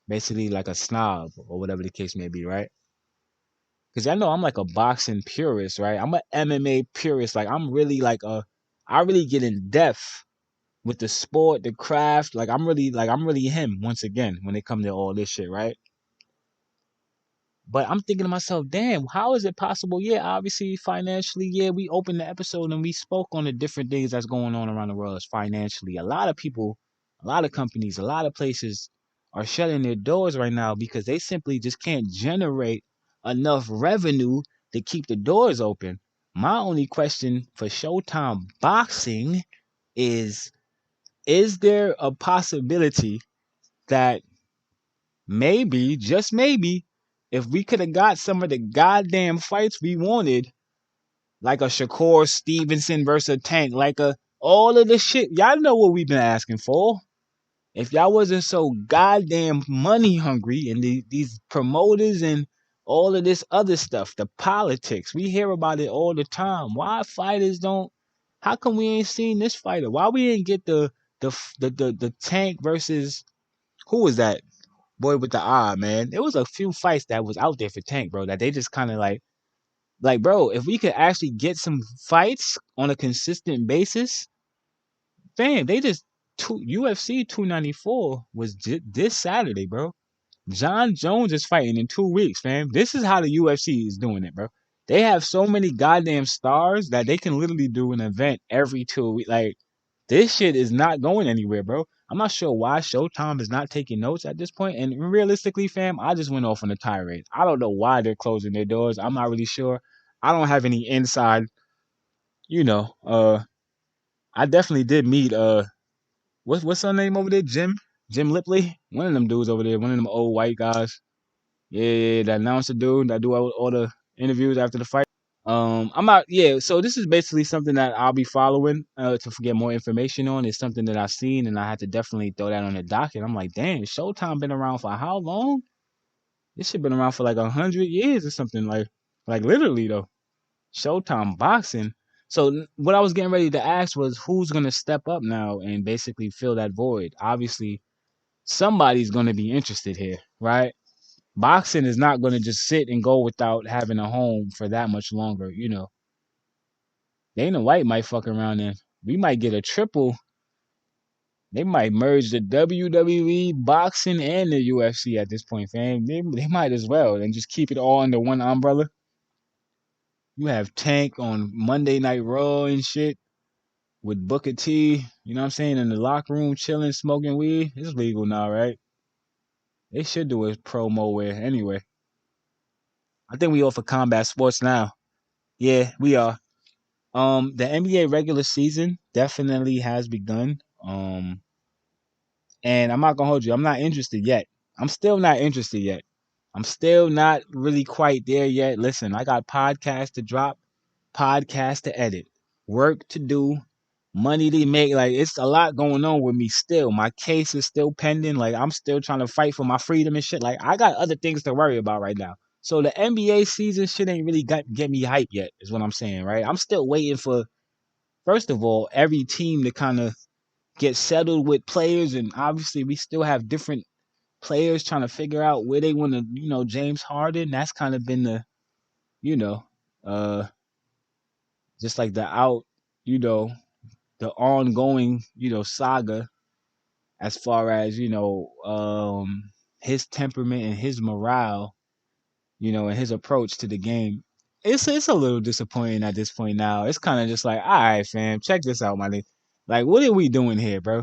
basically like a snob or whatever the case may be, right? Because I know I'm like a boxing purist, right? I'm a MMA purist. Like, I really get in depth with the sport, the craft. I'm really him once again when it comes to all this shit, right? But I'm thinking to myself, damn, how is it possible? Yeah, obviously financially, yeah, we opened the episode and we spoke on the different things that's going on around the world as financially. A lot of people, a lot of companies, a lot of places are shutting their doors right now because they simply just can't generate enough revenue to keep the doors open. My only question for Showtime Boxing is is there a possibility that maybe, just maybe, if we could have got some of the goddamn fights we wanted, like a Shakur Stevenson versus a Tank, like a all of the shit, y'all know what we've been asking for. If y'all wasn't so goddamn money hungry and these promoters and all of this other stuff, the politics, we hear about it all the time. Why fighters don't? How come we ain't seen this fighter? Why we didn't get the Tank versus who was that? Boy with the eye, man. There was a few fights that was out there for Tank, bro, that they just kind of like, bro, if we could actually get some fights on a consistent basis, fam, they just UFC 294 was this Saturday, bro. John Jones is fighting in 2 weeks, fam. This is how the UFC is doing it, bro. They have so many goddamn stars that they can literally do an event every 2 weeks. Like, this shit is not going anywhere, bro. I'm not sure why Showtime is not taking notes at this point. And realistically, fam, I just went off on a tirade. I don't know why they're closing their doors. I'm not really sure. I don't have any inside, you know. I definitely did meet what's her name over there? Jim Lipley? One of them dudes over there, one of them old white guys. Yeah, yeah, that announcer dude that do all the interviews after the fight. I'm out. Yeah, so this is basically something that I'll be following to get more information on. It's something that I've seen, and I had to definitely throw that on the docket. I'm like, damn, Showtime been around for how long? This shit been around for like 100 years or something. Like literally though. Showtime boxing. So what I was getting ready to ask was who's gonna step up now and basically fill that void. Obviously, somebody's gonna be interested here, right? Boxing is not gonna just sit and go without having a home for that much longer. Dana White might fuck around and we might get a triple. They might merge the WWE, boxing, and the UFC at this point, fam. They might as well and just keep it all under one umbrella. You have Tank on Monday Night Raw and shit with Booker T, you know what I'm saying, in the locker room chilling, smoking weed. It's legal now, right? They should do a promo where anyway. I think we offer combat sports now. Yeah, we are. The NBA regular season definitely has begun. And I'm not gonna hold you. I'm not interested yet. I'm still not interested yet. I'm still not really quite there yet. Listen, I got podcasts to drop, podcasts to edit, work to do, money to make. Like, it's a lot going on with me still. My case is still pending. Like, I'm still trying to fight for my freedom and shit. Like, I got other things to worry about right now. So the NBA season shit ain't really get me hype yet, is what I'm saying, right? I'm still waiting for, first of all, every team to kind of get settled with players, and obviously we still have different players trying to figure out where they want to, James Harden. That's kind of been the, you know, uh, just like you know, the ongoing, saga as far as, his temperament and his morale, and his approach to the game. It's a little disappointing at this point now. It's kind of just like, all right, fam, check this out, my nigga. Like, what are we doing here, bro?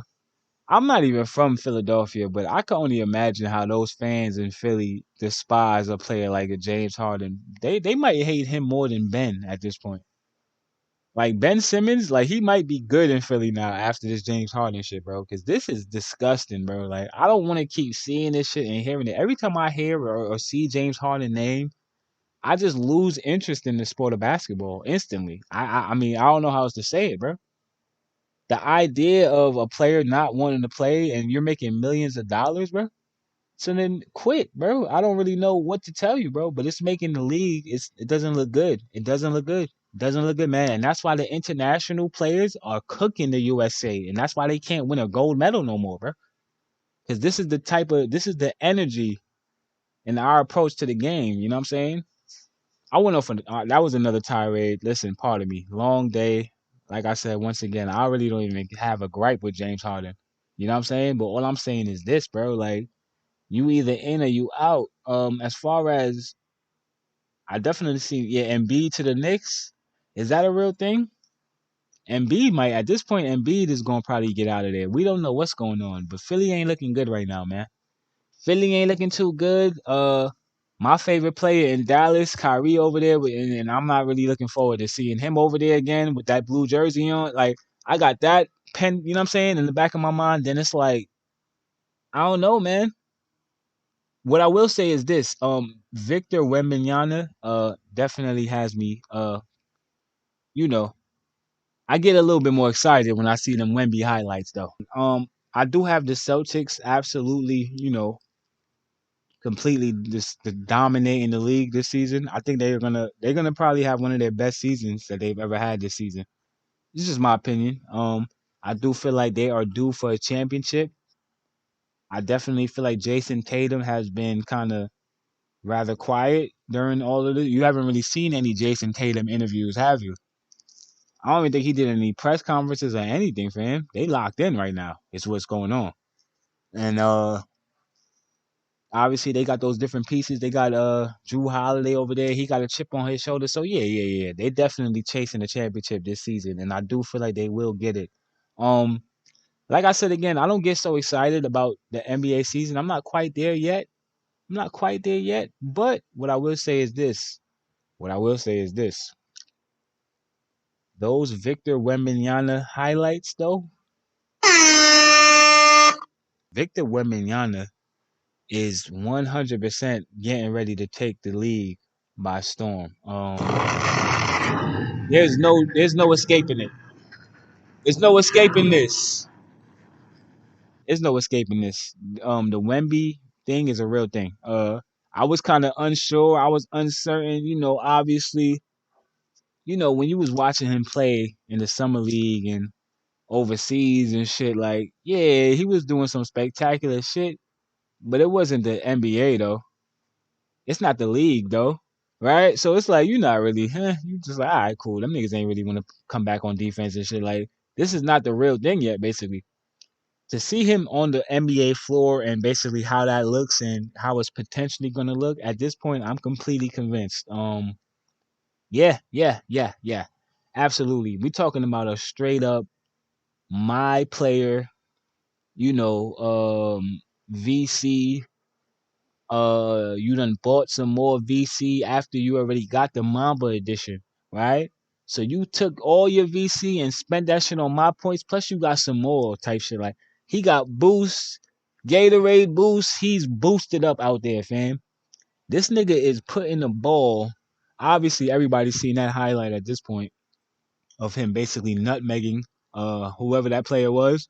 I'm not even from Philadelphia, but I can only imagine how those fans in Philly despise a player like a James Harden. They might hate him more than Ben at this point. Like Ben Simmons, like he might be good in Philly now after this James Harden shit, bro. Because this is disgusting, bro. Like I don't want to keep seeing this shit and hearing it. Every time I hear or see James Harden name, I just lose interest in the sport of basketball instantly. I mean I don't know how else to say it, bro. the idea of a player not wanting to play and you're making millions of dollars, bro. So then quit, bro. I don't really know what to tell you, bro. But it's making the league. It doesn't look good. It doesn't look good. It doesn't look good, man. And that's why the international players are cooking the USA, and that's why they can't win a gold medal no more, bro. Because this is the energy and our approach to the game. You know what I'm saying? I went off on that was another tirade. Listen, pardon me. Long day. Like I said, once again, I really don't even have a gripe with James Harden. You know what I'm saying? But all I'm saying is this, bro. Like you either in or you out. As far as I definitely see, yeah, Embiid to the Knicks. Is that a real thing? Embiid might at this point. Embiid is gonna probably get out of there. We don't know what's going on, but Philly ain't looking good right now, man. Philly ain't looking too good. My favorite player in Dallas, Kyrie over there, and I'm not really looking forward to seeing him over there again with that blue jersey on. Like I got that pen, you know what I'm saying, in the back of my mind. Then it's like I don't know, man. What I will say is this: Victor Wembanyama, definitely has me, you know, I get a little bit more excited when I see them Wemby highlights, though. I do have the Celtics absolutely, completely just dominating the league this season. I think they're gonna probably have one of their best seasons that they've ever had this season. This is my opinion. I do feel like they are due for a championship. I definitely feel like Jason Tatum has been kind of rather quiet during all of this. You haven't really seen any Jason Tatum interviews, have you? I don't even think he did any press conferences or anything for him. They locked in right now. It's what's going on. And obviously they got those different pieces. They got Drew Holiday over there. He got a chip on his shoulder. So yeah. They definitely chasing the championship this season. And I do feel like they will get it. Um, like I said again, I don't get so excited about the NBA season. I'm not quite there yet. I'm not quite there yet. But what I will say is this. What I will say is this. Those Victor Wembanyama highlights, though, Victor Wembanyama is 100% getting ready to take the league by storm. There's no escaping it. There's no escaping this. There's no escaping this. The Wemby thing is a real thing. I was kind of unsure. I was uncertain. Obviously, when you was watching him play in the summer league and overseas and shit, like, yeah, he was doing some spectacular shit, but it wasn't the NBA though. It's not the league though, right? So it's like you're not really, You just like, all right, cool. Them niggas ain't really want to come back on defense and shit. Like this is not the real thing yet. Basically, to see him on the NBA floor and basically how that looks and how it's potentially gonna look at this point, I'm completely convinced. Yeah, absolutely. We talking about a straight up my player, VC. You done bought some more VC after you already got the Mamba edition, right? So you took all your VC and spent that shit on my points. Plus you got some more type shit. Like he got boosts, Gatorade boosts. He's boosted up out there, fam. This nigga is putting the ball. Obviously, everybody's seen that highlight at this point of him basically nutmegging whoever that player was.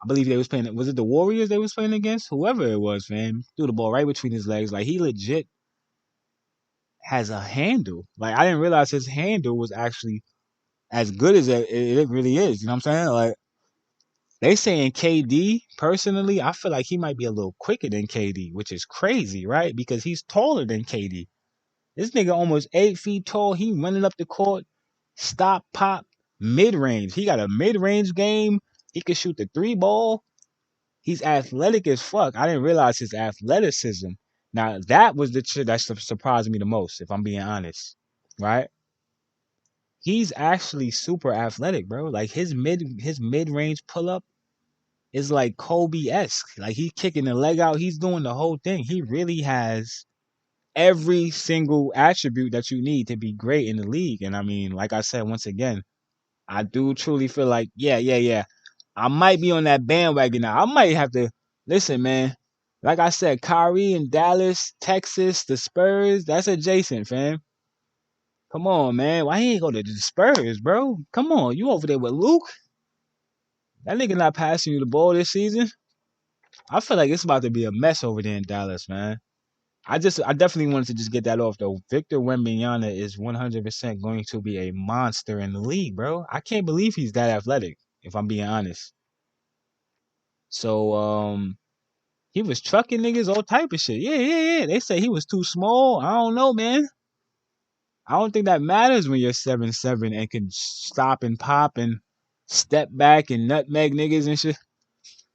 I believe they was playing. Was it the Warriors they was playing against? Whoever it was, man, threw the ball right between his legs. Like he legit has a handle. Like I didn't realize his handle was actually as good as it really is. You know what I'm saying? Like they saying KD. Personally, I feel like he might be a little quicker than KD, which is crazy, right? Because he's taller than KD. This nigga almost 8 feet tall. He running up the court, stop, pop, mid range. He got a mid range game. He can shoot the three ball. He's athletic as fuck. I didn't realize his athleticism. Now that was the shit that surprised me the most, if I'm being honest. Right? He's actually super athletic, bro. Like his mid range pull up is like Kobe esque. Like he's kicking the leg out. He's doing the whole thing. He really has every single attribute that you need to be great in the league. And I mean, like I said, once again, I do truly feel like, yeah. I might be on that bandwagon now. I might have to listen, man. Like I said, Kyrie in Dallas, Texas, the Spurs, that's adjacent, fam. Come on, man. Why you ain't go to the Spurs, bro? Come on. You over there with Luke? That nigga not passing you the ball this season. I feel like it's about to be a mess over there in Dallas, man. I definitely wanted to just get that off though. Victor Wembanyama is 100% going to be a monster in the league, bro. I can't believe he's that athletic, if I'm being honest. So he was trucking niggas all type of shit. Yeah, yeah, yeah. They say he was too small. I don't know, man. I don't think that matters when you're 7'7" and can stop and pop and step back and nutmeg niggas and shit.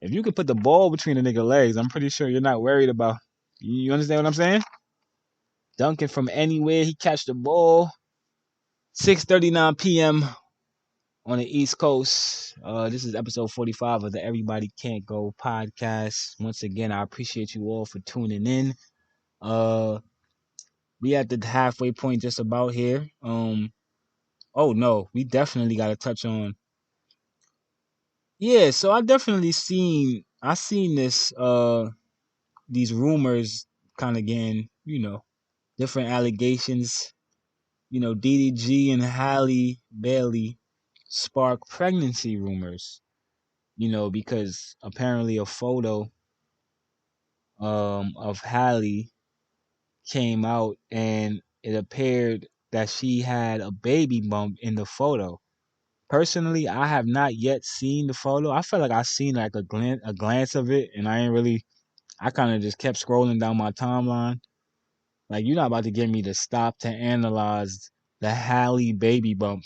If you could put the ball between a nigga legs, I'm pretty sure you're not worried about. You understand what I'm saying? Dunking from anywhere, he catch the ball. 6:39 p.m. on the East Coast. This is episode 45 of the Everybody Can't Go podcast. Once again, I appreciate you all for tuning in. Uh, we at the halfway point just about here. Oh no, we definitely got to touch on. Yeah, so I seen this these rumors kind of getting, different allegations. DDG and Halle Bailey spark pregnancy rumors. Because apparently a photo of Halle came out and it appeared that she had a baby bump in the photo. Personally, I have not yet seen the photo. I feel like I seen like a glance of it, and I kind of just kept scrolling down my timeline. Like you're not about to get me to stop to analyze the Halle baby bump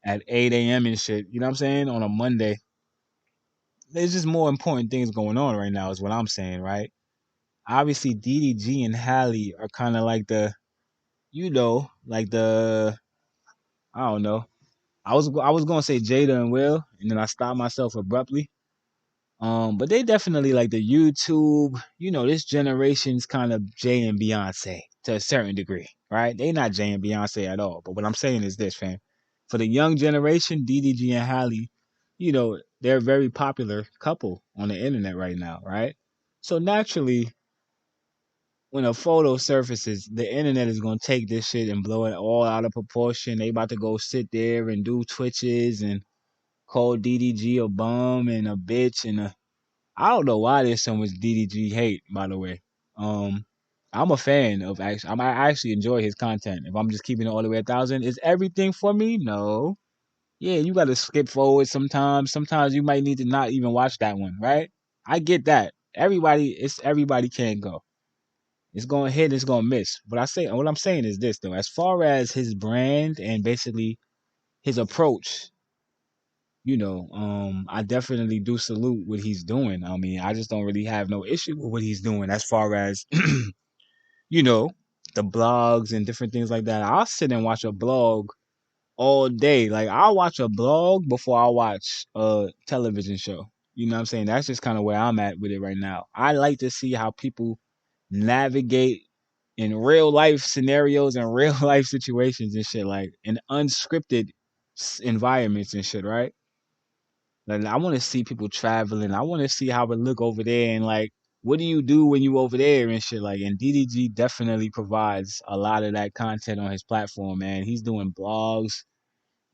at 8 a.m. and shit. You know what I'm saying? On a Monday. There's just more important things going on right now, is what I'm saying, right? Obviously, DDG and Halle are kind of like like I don't know. I was gonna say Jada and Will, and then I stopped myself abruptly. But they definitely like the YouTube, this generation's kind of Jay and Beyonce to a certain degree, right? They not Jay and Beyonce at all. But what I'm saying is this, fam. For the young generation, DDG and Halle, they're a very popular couple on the internet right now, right? So naturally, when a photo surfaces, the internet is gonna take this shit and blow it all out of proportion. They about to go sit there and do twitches and call DDG a bum and a bitch and a I don't know why there's so much DDG hate, by the way. Um, I'm a fan of I actually enjoy his content. If I'm just keeping it all the way 1,000, is everything for me? No. Yeah, you got to skip forward sometimes. Sometimes you might need to not even watch that one, right? I get that. Everybody can't go. It's going to hit, it's going to miss. What I'm saying is this though. As far as his brand and basically his approach, I definitely do salute what he's doing. I mean, I just don't really have no issue with what he's doing as far as, you know, the blogs and different things like that. I'll sit and watch a blog all day. Like I'll watch a blog before I watch a television show. You know what I'm saying? That's just kind of where I'm at with it right now. I like to see how people navigate in real life scenarios and real life situations and shit, like in unscripted environments and shit, right? Like I want to see people traveling. I want to see how it look over there and like what do you do when you over there and shit like. And DDG definitely provides a lot of that content on his platform. Man, he's doing blogs.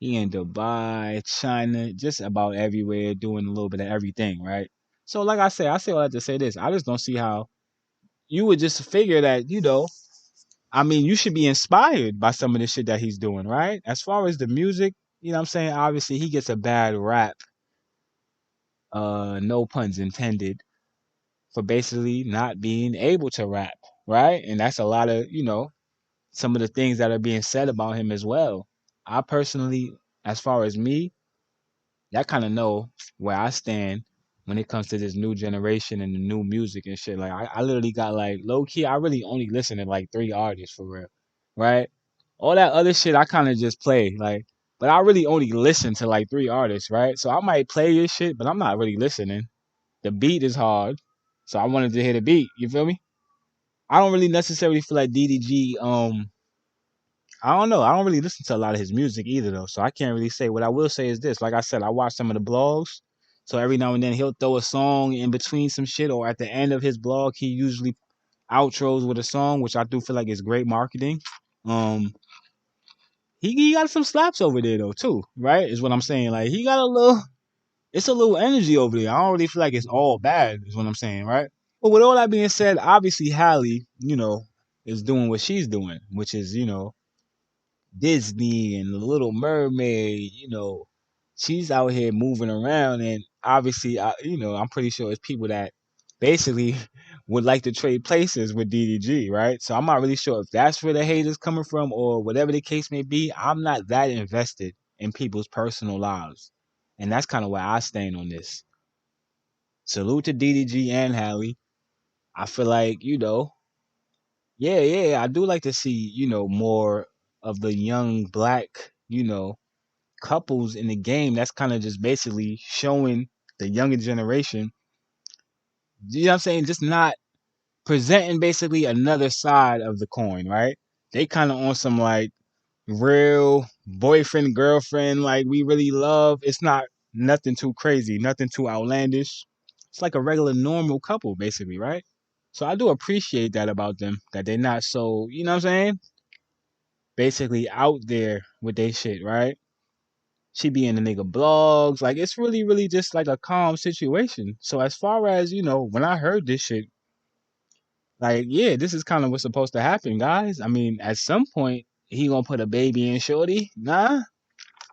He in Dubai, China, just about everywhere, doing a little bit of everything, right? So like I say all that to say this. I just don't see how you would just figure that I mean, you should be inspired by some of the shit that he's doing, right? As far as the music, what I'm saying, obviously he gets a bad rap, no puns intended, for basically not being able to rap, right? And that's a lot of, some of the things that are being said about him as well. I personally, as far as me, I kind of know where I stand when it comes to this new generation and the new music and shit. Like, I literally got like low key, I really only listen to like 3 artists for real, right? All that other shit, I kind of just play, like, but I really only listen to like 3 artists, right? So I might play your shit, but I'm not really listening. The beat is hard, so I wanted to hear the beat. You feel me? I don't really necessarily feel like DDG. I don't know. I don't really listen to a lot of his music either, though. So I can't really say. What I will say is this: like I said, I watch some of the blogs. So every now and then he'll throw a song in between some shit, or at the end of his blog, he usually outros with a song, which I do feel like is great marketing. Um, he got some slaps over there though too, right? Is what I'm saying. Like he got a little. it's a little energy over there. I don't really feel like it's all bad, is what I'm saying, right? But with all that being said, obviously Hallie, is doing what she's doing, which is, Disney and the Little Mermaid, she's out here moving around, and obviously, I'm pretty sure it's people that basically would like to trade places with DDG, right? So I'm not really sure if that's where the hate is coming from or whatever the case may be. I'm not that invested in people's personal lives, and that's kind of where I stand on this. Salute to DDG and Hallie. I feel like, yeah, yeah, I do like to see, more of the young black, couples in the game. That's kind of just basically showing the younger generation, you know what I'm saying? Just not presenting basically another side of the coin, right? They kind of on some like real boyfriend, girlfriend, like we really love. It's not nothing too crazy, nothing too outlandish. It's like a regular normal couple, basically, right? So I do appreciate that about them, that they're not so, you know what I'm saying? Basically out there with their shit, right? She be in the nigga blogs. Like it's really, really just like a calm situation. So as far as, when I heard this shit, like, yeah, this is kind of what's supposed to happen, guys. I mean, at some point, he gonna put a baby in Shorty. Nah,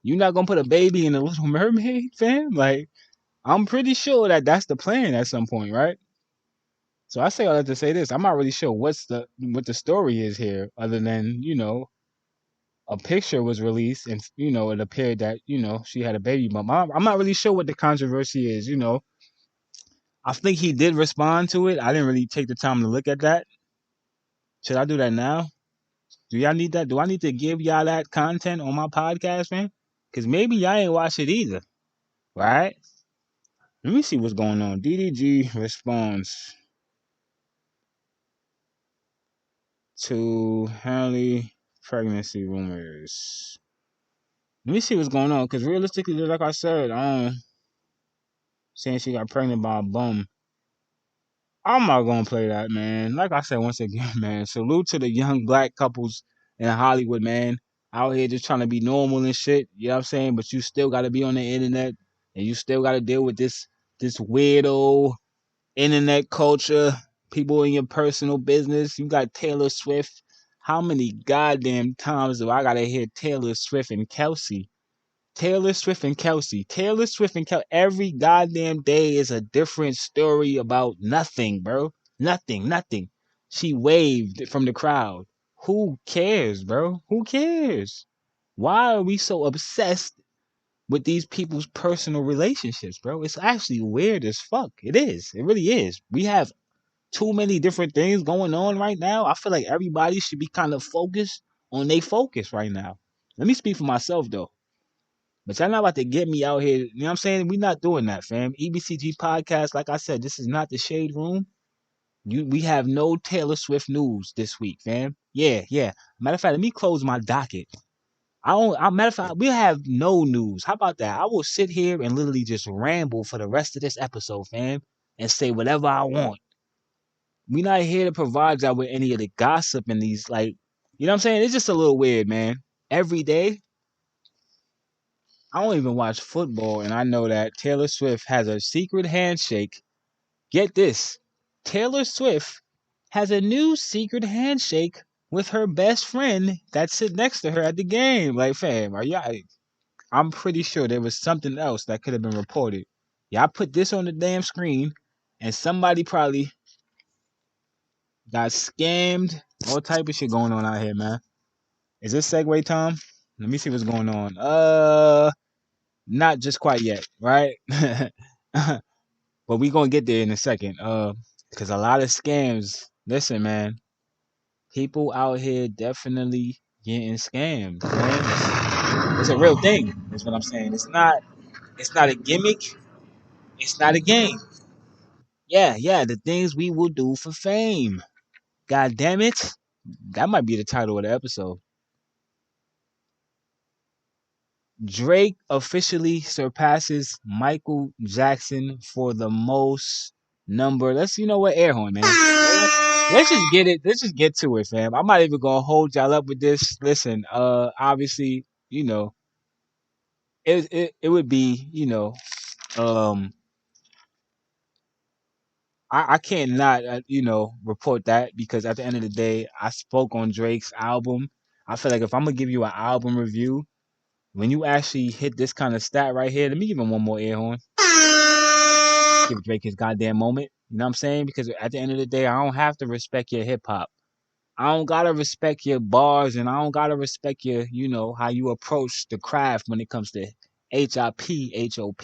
you not gonna put a baby in the Little Mermaid, fam? Like, I'm pretty sure that that's the plan at some point, right? So I say all that to say this. I'm not really sure what the story is here, other than a picture was released and it appeared that she had a baby. But I'm not really sure what the controversy is. I think he did respond to it. I didn't really take the time to look at that. Should I do that now? Do y'all need that? Do I need to give y'all that content on my podcast, man? Because maybe y'all ain't watch it either, right? Let me see what's going on. DDG responds to Hallie pregnancy rumors. Let me see what's going on. Because realistically, like I said, saying she got pregnant by a bum. I'm not gonna play that, man. Like I said once again, man. Salute to the young black couples in Hollywood, man. Out here just trying to be normal and shit. You know what I'm saying? But you still gotta be on the internet and you still gotta deal with this weirdo internet culture, people in your personal business. You got Taylor Swift. How many goddamn times do I gotta hear Taylor Swift and Kelsey? Taylor Swift and Kelsey. Taylor Swift and Kelsey. Every goddamn day is a different story about nothing, bro. Nothing, nothing. She waved from the crowd. Who cares, bro? Who cares? Why are we so obsessed with these people's personal relationships, bro? It's actually weird as fuck. It is. It really is. We have too many different things going on right now. I feel like everybody should be kind of focused on their focus right now. Let me speak for myself though. But y'all not about to get me out here. You know what I'm saying? We not doing that, fam. E.B.C.G podcast, like I said, this is not the shade room. We have no Taylor Swift news this week, fam. Yeah, yeah. Matter of fact, let me close my docket. Matter of fact, we have no news. How about that? I will sit here and literally just ramble for the rest of this episode, fam, and say whatever I want. We not here to provide y'all with any of the gossip and these you know what I'm saying? It's just a little weird, man. Every day, I don't even watch football, and I know that Taylor Swift has a secret handshake. Get this, Taylor Swift has a new secret handshake with her best friend that sit next to her at the game. Like, fam, are y'all? I'm pretty sure there was something else that could have been reported. Y'all put this on the damn screen, and somebody probably got scammed. All type of shit going on out here, man. Is this segue time? Let me see what's going on. Not just quite yet, right? But we gonna get there in a second. Because a lot of scams. Listen, man, people out here definitely getting scammed. Man. It's a real thing. That's what I'm saying. It's not. It's not a gimmick. It's not a game. Yeah, yeah. The things we will do for fame. God damn it. That might be the title of the episode. Drake officially surpasses Michael Jackson for the most number. Let's, you know what, air horn, man. Let's just get it. Let's just get to it, fam. I'm not even gonna hold y'all up with this. Listen, obviously, it would be, Um, I can't not report that because at the end of the day, I spoke on Drake's album. I feel like if I'm gonna give you an album review, when you actually hit this kind of stat right here, let me give him one more air horn. Give Drake his goddamn moment. You know what I'm saying? Because at the end of the day, I don't have to respect your hip hop. I don't gotta respect your bars, and I don't gotta respect your, how you approach the craft when it comes to HIP HOP.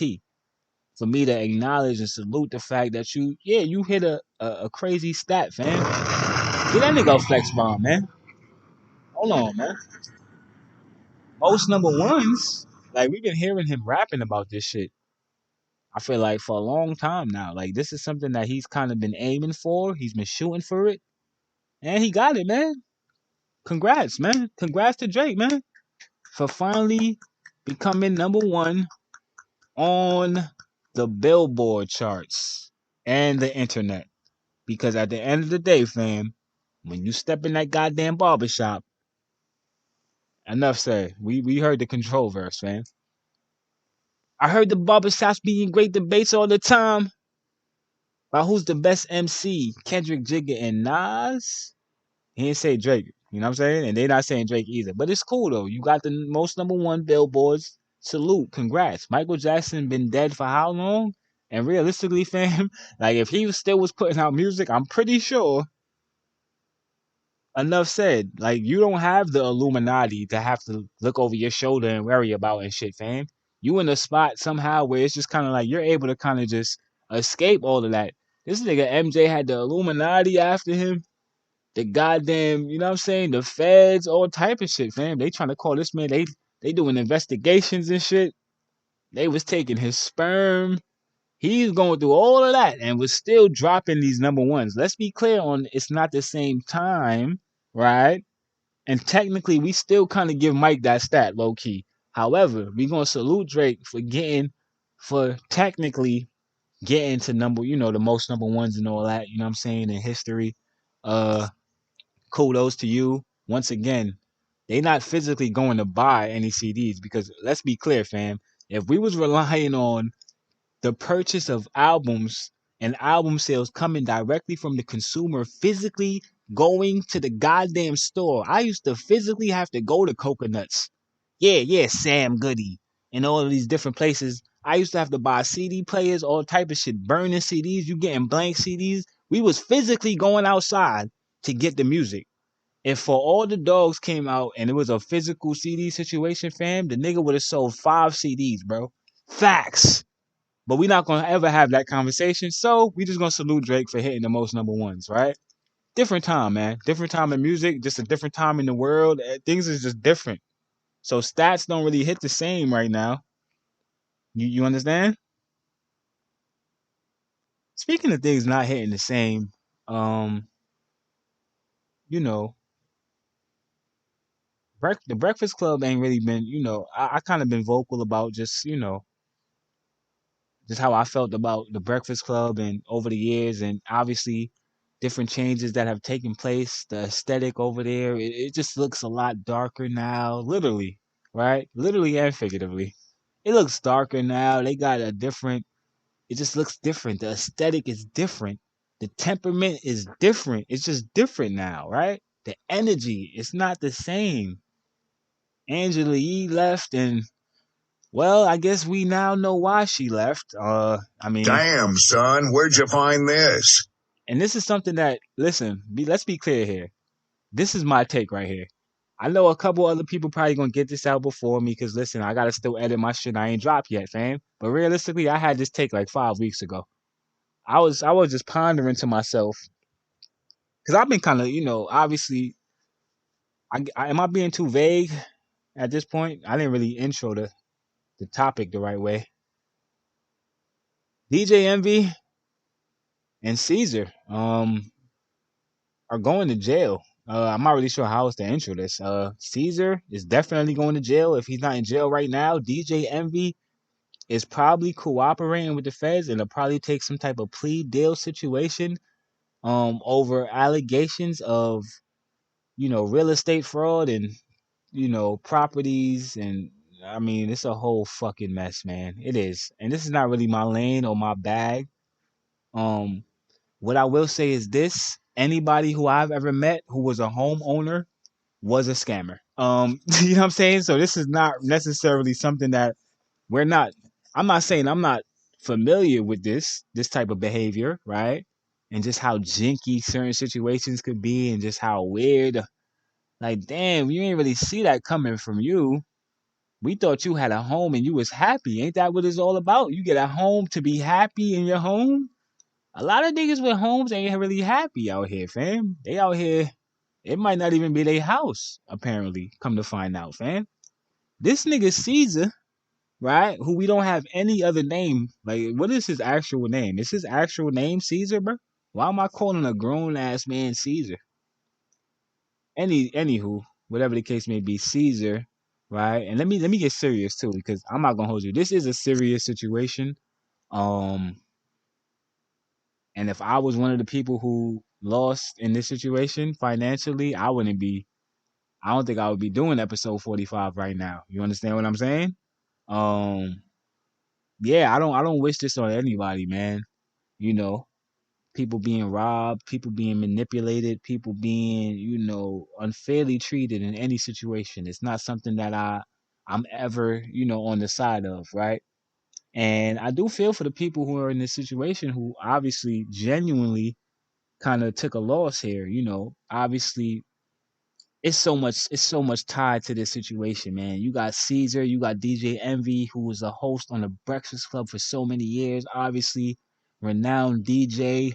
For me to acknowledge and salute the fact that you hit a crazy stat, fam. Get that nigga a flex bomb, man. Hold on, man. Most number ones, like we've been hearing him rapping about this shit. I feel like for a long time now. Like this is something that he's kind of been aiming for. He's been shooting for it, and he got it, man. Congrats, man. Congrats to Drake, man, for finally becoming number one on the Billboard charts and the internet. Because at the end of the day, fam, when you step in that goddamn barbershop, enough said. We heard the control verse, fam. I heard the barbershops being great debates all the time about who's the best MC, Kendrick, Jigga, and Nas. He didn't say Drake. You know what I'm saying? And they're not saying Drake either. But it's cool though. You got the most number one billboards. Salute. Congrats. Michael Jackson been dead for how long? And realistically, fam, like if he still was putting out music, I'm pretty sure enough said. Like you don't have the Illuminati to have to look over your shoulder and worry about and shit, fam. You in a spot somehow where it's just kind of like you're able to kind of just escape all of that. This nigga MJ had the Illuminati after him, the goddamn, you know what I'm saying, the feds, all type of shit, fam. They trying to call this man. They doing investigations and shit. They was taking his sperm. He's going through all of that and was still dropping these number ones. Let's be clear on it's not the same time, right? And technically, we still kind of give Mike that stat low key. However, we gonna salute Drake for technically getting to number, the most number ones and all that. You know what I'm saying in history. Uh, Kudos to you once again. They not physically going to buy any CDs because let's be clear, fam. If we was relying on the purchase of albums and album sales coming directly from the consumer physically going to the goddamn store. I used to physically have to go to Coconuts. Yeah, Sam Goody and all of these different places. I used to have to buy CD players, all type of shit, burning CDs, you getting blank CDs. We was physically going outside to get the music. If for all the dogs came out and it was a physical CD situation, fam, the nigga would have sold 5 CDs, bro. Facts. But we're not gonna ever have that conversation. So we just gonna salute Drake for hitting the most number ones, right? Different time, man. Different time in music, just a different time in the world. Things is just different. So stats don't really hit the same right now. You understand? Speaking of things not hitting the same, um, you know, the Breakfast Club ain't really been, I kind of been vocal about just how I felt about the Breakfast Club and over the years, and obviously different changes that have taken place. The aesthetic over there, it just looks a lot darker now, literally, right? Literally and figuratively. It looks darker now. They got a different, it just looks different. The aesthetic is different. The temperament is different. It's just different now, right? The energy, it's not the same. Angela Yee left, and well, I guess we now know why she left. I mean, damn, son, where'd you find this? and this is something that, listen, let's be clear here. This is my take right here. I know a couple other people probably gonna get this out before me because listen, I gotta still edit my shit. I ain't dropped yet, fam. But realistically, I had this take like 5 weeks ago. I was just pondering to myself because I've been kind of, obviously, am I being too vague at this point? I didn't really intro the topic the right way. DJ Envy and Caesar are going to jail. I'm not really sure how else to intro this. Caesar is definitely going to jail. If he's not in jail right now, DJ Envy is probably cooperating with the feds and it'll probably take some type of plea deal situation over allegations of, real estate fraud and, properties and I mean, it's a whole fucking mess, man. It is. And this is not really my lane or my bag. Um, what I will say is this: anybody who I've ever met who was a homeowner was a scammer. You know what I'm saying? So this is not necessarily something that we're not. I'm not saying I'm not familiar with this type of behavior, right? And just how jinky certain situations could be, and just how weird. Like, damn, you ain't really see that coming from you. We thought you had a home and you was happy. Ain't that what it's all about? You get a home to be happy in your home. A lot of niggas with homes ain't really happy out here, fam. They out here. It might not even be their house, apparently. Come to find out, fam. This nigga Caesar, right? Who we don't have any other name. Like, what is his actual name? Is his actual name Caesar, bro? Why am I calling a grown ass man Caesar? Anywho, whatever the case may be, Caesar, right? And let me get serious too, because I'm not gonna hold you. This is a serious situation. Um, and if I was one of the people who lost in this situation financially, I wouldn't be. I don't think I would be doing episode 45 right now. You understand what I'm saying? Um, yeah, I don't wish this on anybody, man. You know, people being robbed, people being manipulated, people being, unfairly treated in any situation. It's not something that I'm ever, on the side of, right? And I do feel for the people who are in this situation who obviously genuinely kind of took a loss here, Obviously it's so much tied to this situation, man. You got Caesar, you got DJ Envy, who was a host on the Breakfast Club for so many years, obviously renowned DJ.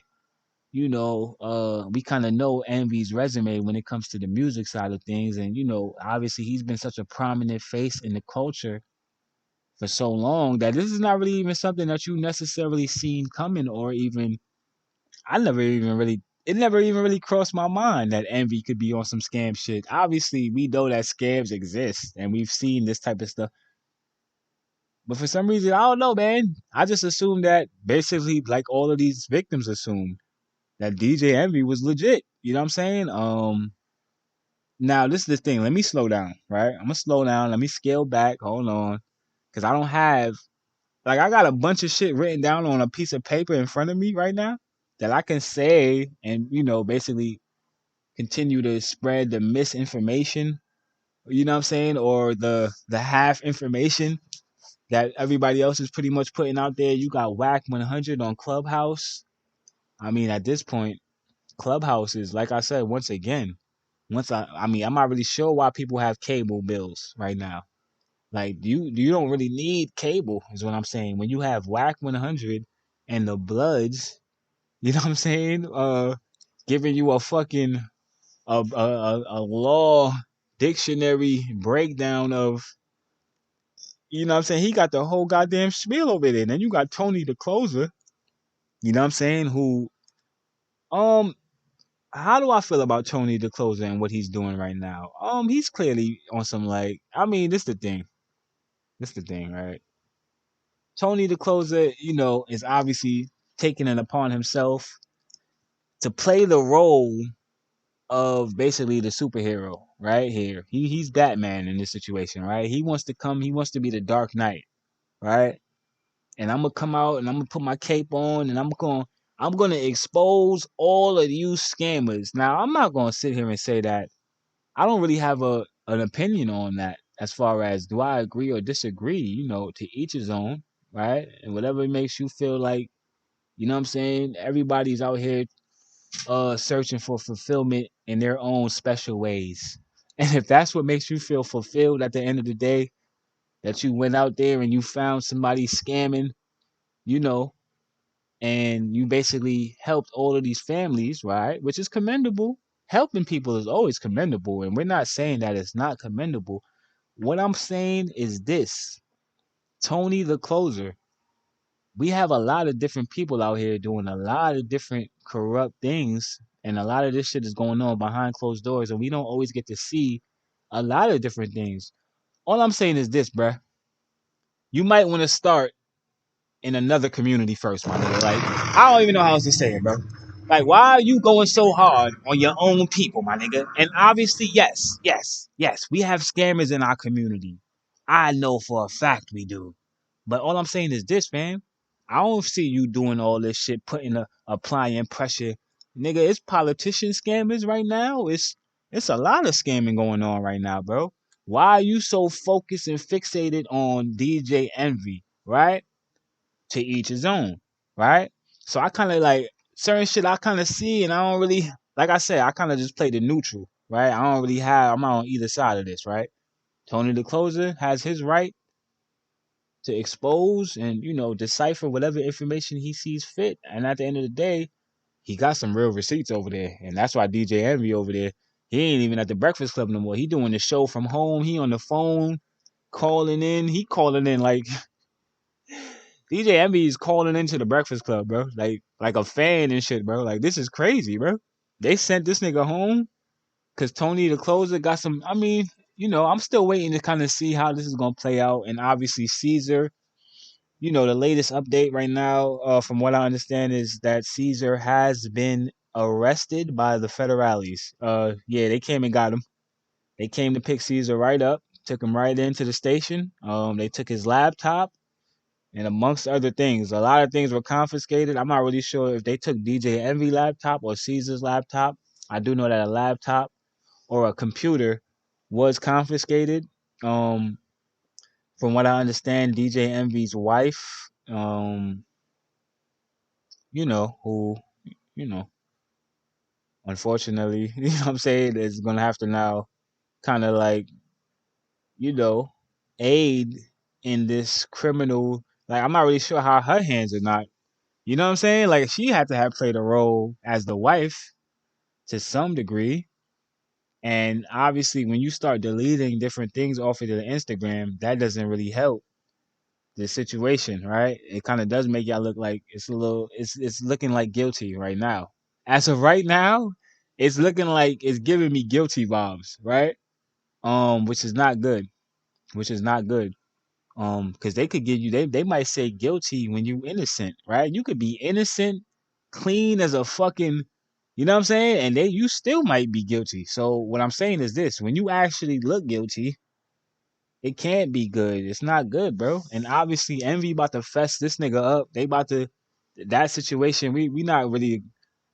We kind of know Envy's resume when it comes to the music side of things. And, obviously he's been such a prominent face in the culture for so long that this is not really even something that you necessarily seen coming, or even, it never even really crossed my mind that Envy could be on some scam shit. Obviously, we know that scams exist and we've seen this type of stuff. But for some reason, I don't know, man. I just assumed that basically, like all of these victims assumed, that DJ Envy was legit. You know what I'm saying? Now this is the thing. Let me slow down, right? I'm gonna slow down. Let me scale back. Hold on, because I don't have, like, I got a bunch of shit written down on a piece of paper in front of me right now that I can say and basically continue to spread the misinformation. You know what I'm saying, or the half information that everybody else is pretty much putting out there. You got Whack 100 on Clubhouse. I mean, at this point, Clubhouse is, like I said, once again, I mean, I'm not really sure why people have cable bills right now. Like, you don't really need cable, is what I'm saying. When you have Whack 100 and the Bloods, you know what I'm saying? Giving you a fucking a law dictionary breakdown of, you know what I'm saying? He got the whole goddamn spiel over there. And then you got Tony the closer, you know what I'm saying? Who um how do I feel about Tony the closer and what he's doing right now? He's clearly on some, like, I mean, this the thing. This the thing, right? Tony the closer, is obviously taking it upon himself to play the role of basically the superhero right here. He's Batman in this situation, right? He wants to be the Dark Knight, right? And I'm gonna come out and I'm gonna put my cape on and I'm gonna expose all of you scammers. Now I'm not gonna sit here and say that I don't really have an opinion on that, as far as do I agree or disagree, to each his own, right? And whatever makes you feel like, you know what I'm saying, everybody's out here searching for fulfillment in their own special ways. And if that's what makes you feel fulfilled at the end of the day, that you went out there and you found somebody scamming, you know, and you basically helped all of these families, right? Which is commendable. Helping people is always commendable, and we're not saying that it's not commendable. What I'm saying is this: Tony the closer. We have a lot of different people out here doing a lot of different corrupt things, and a lot of this shit is going on behind closed doors, and we don't always get to see a lot of different things. All I'm saying is this, bruh. You might want to start in another community first, my nigga. Like, I don't even know how else to say it, bro. Like, why are you going so hard on your own people, my nigga? And obviously, yes, we have scammers in our community. I know for a fact we do. But all I'm saying is this, man. I don't see you doing all this shit, applying pressure. Nigga, it's politician scammers right now. It's a lot of scamming going on right now, bro. Why are you so focused and fixated on DJ Envy, right? To each his own, right? So I kind of like certain shit I kind of see, and I don't really, like I said, I kind of just play the neutral, right? I don't really have, I'm not on either side of this, right? Tony the Closer has his right to expose and, decipher whatever information he sees fit. And at the end of the day, he got some real receipts over there. And that's why DJ Envy over there, he ain't even at the Breakfast Club no more. He doing the show from home. He on the phone calling in. He calling in like DJ Envy is calling into the Breakfast Club, bro. Like a fan and shit, bro. Like this is crazy, bro. They sent this nigga home because Tony the Closer got some. I mean, I'm still waiting to kind of see how this is gonna play out. And obviously Caesar, the latest update right now, from what I understand, is that Caesar has been arrested by the federales. Yeah, they came and got him. They came to pick Caesar right up, took him right into the station. They took his laptop and amongst other things. A lot of things were confiscated. I'm not really sure if they took DJ Envy laptop or Caesar's laptop. I do know that a laptop or a computer was confiscated. Um, from what I understand, DJ Envy's wife, who, you know, unfortunately, you know what I'm saying, is gonna have to now kind of like, you know, aid in this criminal. Like, I'm not really sure how her hands are not. You know what I'm saying? Like, she had to have played a role as the wife to some degree. And obviously, when you start deleting different things off of the Instagram, that doesn't really help the situation, right? It kind of does make y'all look like it's looking like guilty right now. As of right now, it's looking like it's giving me guilty vibes, right? Which is not good. Which is not good. Because they could give you they might say guilty when you innocent, right? You could be innocent, clean as a fucking, you know what I'm saying? And you still might be guilty. So what I'm saying is this: when you actually look guilty, it can't be good. It's not good, bro. And obviously, Envy about to fess this nigga up. They about to that situation. We not really.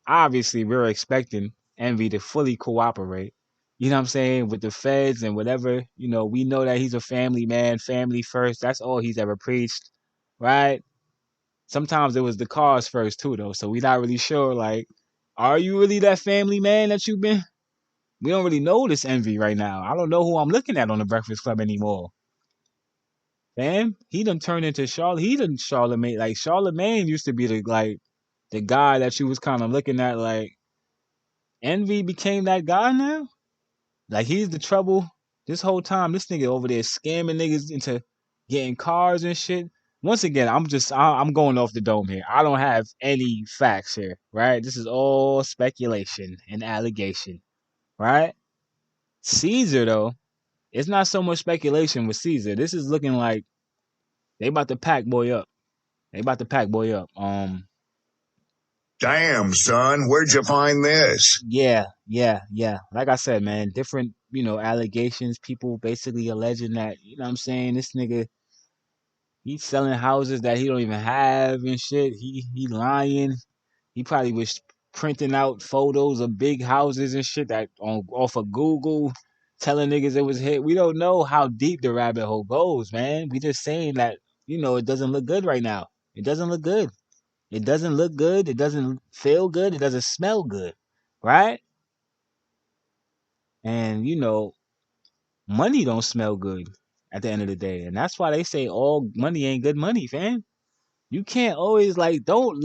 Obviously, we're expecting Envy to fully cooperate. You know what I'm saying, with the feds and whatever. We know that he's a family man, family first. That's all he's ever preached, right? Sometimes it was the cars first too, though. So we not really sure. Like, are you really that family man that you've been? We don't really know this Envy right now. I don't know who I'm looking at on the Breakfast Club anymore. Fam, he done turned into Charlotte. He done Charlemagne. Like Charlemagne used to be the guy that you was kind of looking at. Like Envy became that guy now. Like he's the trouble this whole time. This nigga over there scamming niggas into getting cars and shit. Once again, I'm going off the dome here. I don't have any facts here, right? This is all speculation and allegation, right? Caesar though, it's not so much speculation with Caesar. This is looking like they about to pack boy up. They about to pack boy up. Damn, son, where'd you find this? Yeah. Like I said, man, different, allegations. People basically alleging that, what I'm saying, this nigga, he's selling houses that he don't even have and shit. He lying. He probably was printing out photos of big houses and shit that off of Google, telling niggas it was hit. We don't know how deep the rabbit hole goes, man. We just saying that, it doesn't look good right now. It doesn't look good. It doesn't look good. It doesn't feel good. It doesn't smell good, right? And money don't smell good at the end of the day, and that's why they say all money ain't good money, fam. You can't always like don't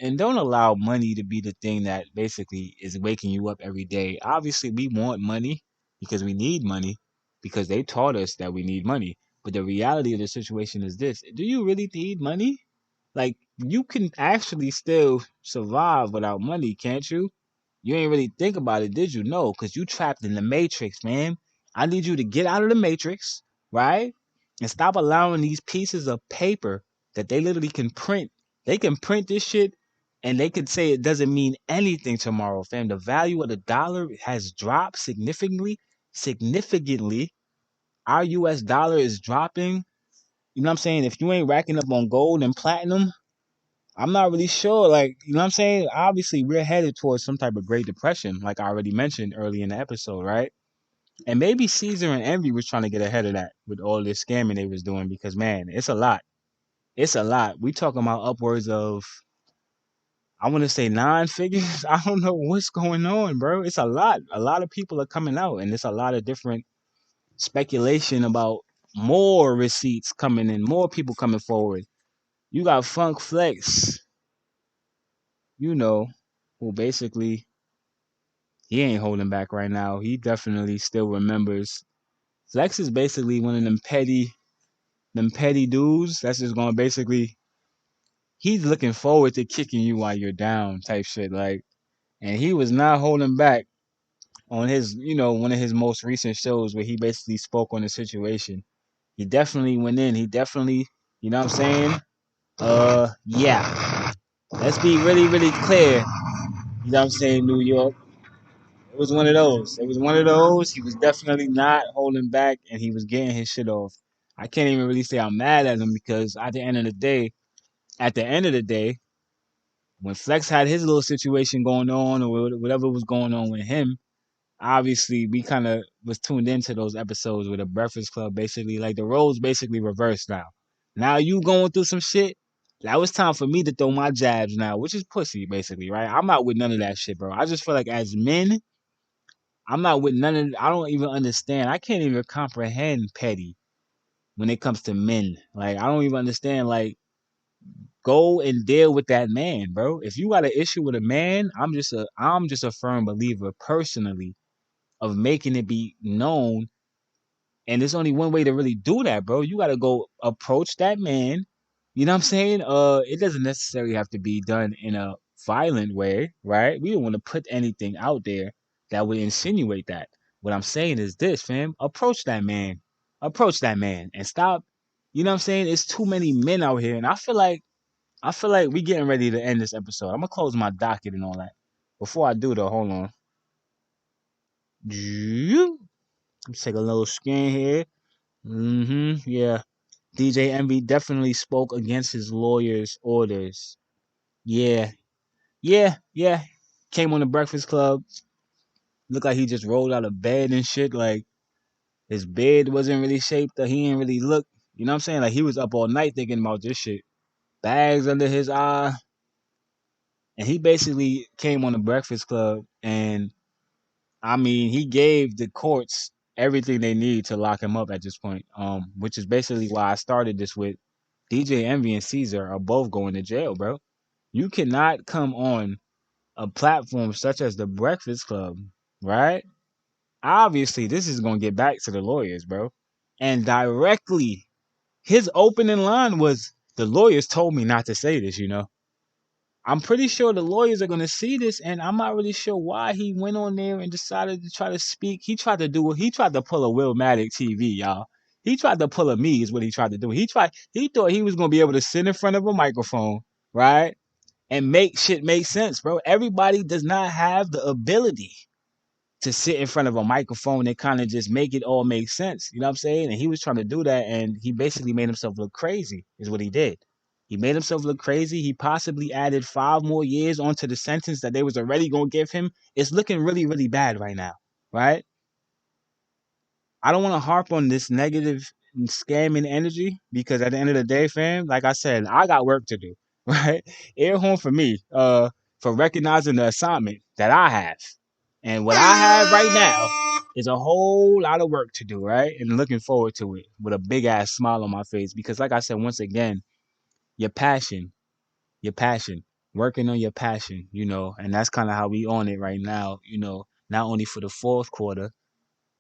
allow money to be the thing that basically is waking you up every day. Obviously, we want money because we need money because they taught us that we need money. But the reality of the situation is this: do you really need money? Like you can actually still survive without money, can't you? You ain't really think about it, did you? No, because you trapped in the matrix, man. I need you to get out of the matrix, right? And stop allowing these pieces of paper that they literally can print. They can print this shit and they could say it doesn't mean anything tomorrow, fam. The value of the dollar has dropped significantly, significantly, our US dollar is dropping. You know what I'm saying? If you ain't racking up on gold and platinum, I'm not really sure. Like, you know what I'm saying? Obviously, we're headed towards some type of Great Depression, like I already mentioned early in the episode, right? And maybe Caesar and Envy was trying to get ahead of that with all this scamming they was doing because man, it's a lot. It's a lot. We talking about upwards of I want to say 9 figures. I don't know what's going on, bro. It's a lot. A lot of people are coming out, and it's a lot of different speculation about more receipts coming in, more people coming forward. You got Funk Flex, you know, who basically he ain't holding back right now. He definitely still remembers. Flex is basically one of them petty dudes. That's just gonna basically he's looking forward to kicking you while you're down type shit. Like, and he was not holding back on his, one of his most recent shows where he basically spoke on the situation. He definitely went in. He definitely, you know what I'm saying? Yeah. Let's be really, really clear. You know what I'm saying, New York? It was one of those. It was one of those. He was definitely not holding back and he was getting his shit off. I can't even really say I'm mad at him because at the end of the day, when Flex had his little situation going on or whatever was going on with him, obviously we kind of was tuned into those episodes with the Breakfast Club. Basically, like the roles basically reversed now. Now you going through some shit. Now it's time for me to throw my jabs now, which is pussy, basically, right? I'm not with none of that shit, bro. I just feel like as men, I'm not with none of. I don't even understand. I can't even comprehend petty when it comes to men. Like I don't even understand. Like go and deal with that man, bro. If you got an issue with a man, I'm just a firm believer personally of making it be known. And there's only one way to really do that, bro. You gotta go approach that man. You know what I'm saying? It doesn't necessarily have to be done in a violent way, right? We don't want to put anything out there that would insinuate that. What I'm saying is this, fam. Approach that man. Approach that man and stop. You know what I'm saying? It's too many men out here. And I feel like we getting ready to end this episode. I'm gonna close my docket and all that. Before I do though, hold on. Let's take a little scan here. Yeah. DJ Envy definitely spoke against his lawyer's orders. Yeah. Yeah. Came on the Breakfast Club. Looked like he just rolled out of bed and shit. Like his bed wasn't really shaped or he didn't really look. You know what I'm saying? Like he was up all night thinking about this shit. Bags under his eye. And he basically came on the Breakfast Club and I mean he gave the courts everything they need to lock him up at this point. Which is basically why I started this with DJ Envy and Caesar are both going to jail, bro. You cannot come on a platform such as the Breakfast Club, right? Obviously, this is going to get back to the lawyers, bro. And directly, his opening line was, the lawyers told me not to say this. I'm pretty sure the lawyers are going to see this, and I'm not really sure why he went on there and decided to try to speak. He tried to pull a Will Maddox TV, y'all. He tried to pull a me, is what he tried to do. He thought he was going to be able to sit in front of a microphone, right? And make shit make sense, bro. Everybody does not have the ability to sit in front of a microphone and kind of just make it all make sense. You know what I'm saying? And he was trying to do that, and he basically made himself look crazy, is what he did. He made himself look crazy. He possibly added 5 more years onto the sentence that they was already gonna give him. It's looking really, really bad right now, right? I don't want to harp on this negative scamming energy because at the end of the day, fam, like I said, I got work to do, right? Air horn for me, for recognizing the assignment that I have. And what I have right now is a whole lot of work to do, right? And looking forward to it with a big ass smile on my face. Because like I said, once again, your passion, your passion, working on your passion, and that's kind of how we on it right now, not only for the fourth quarter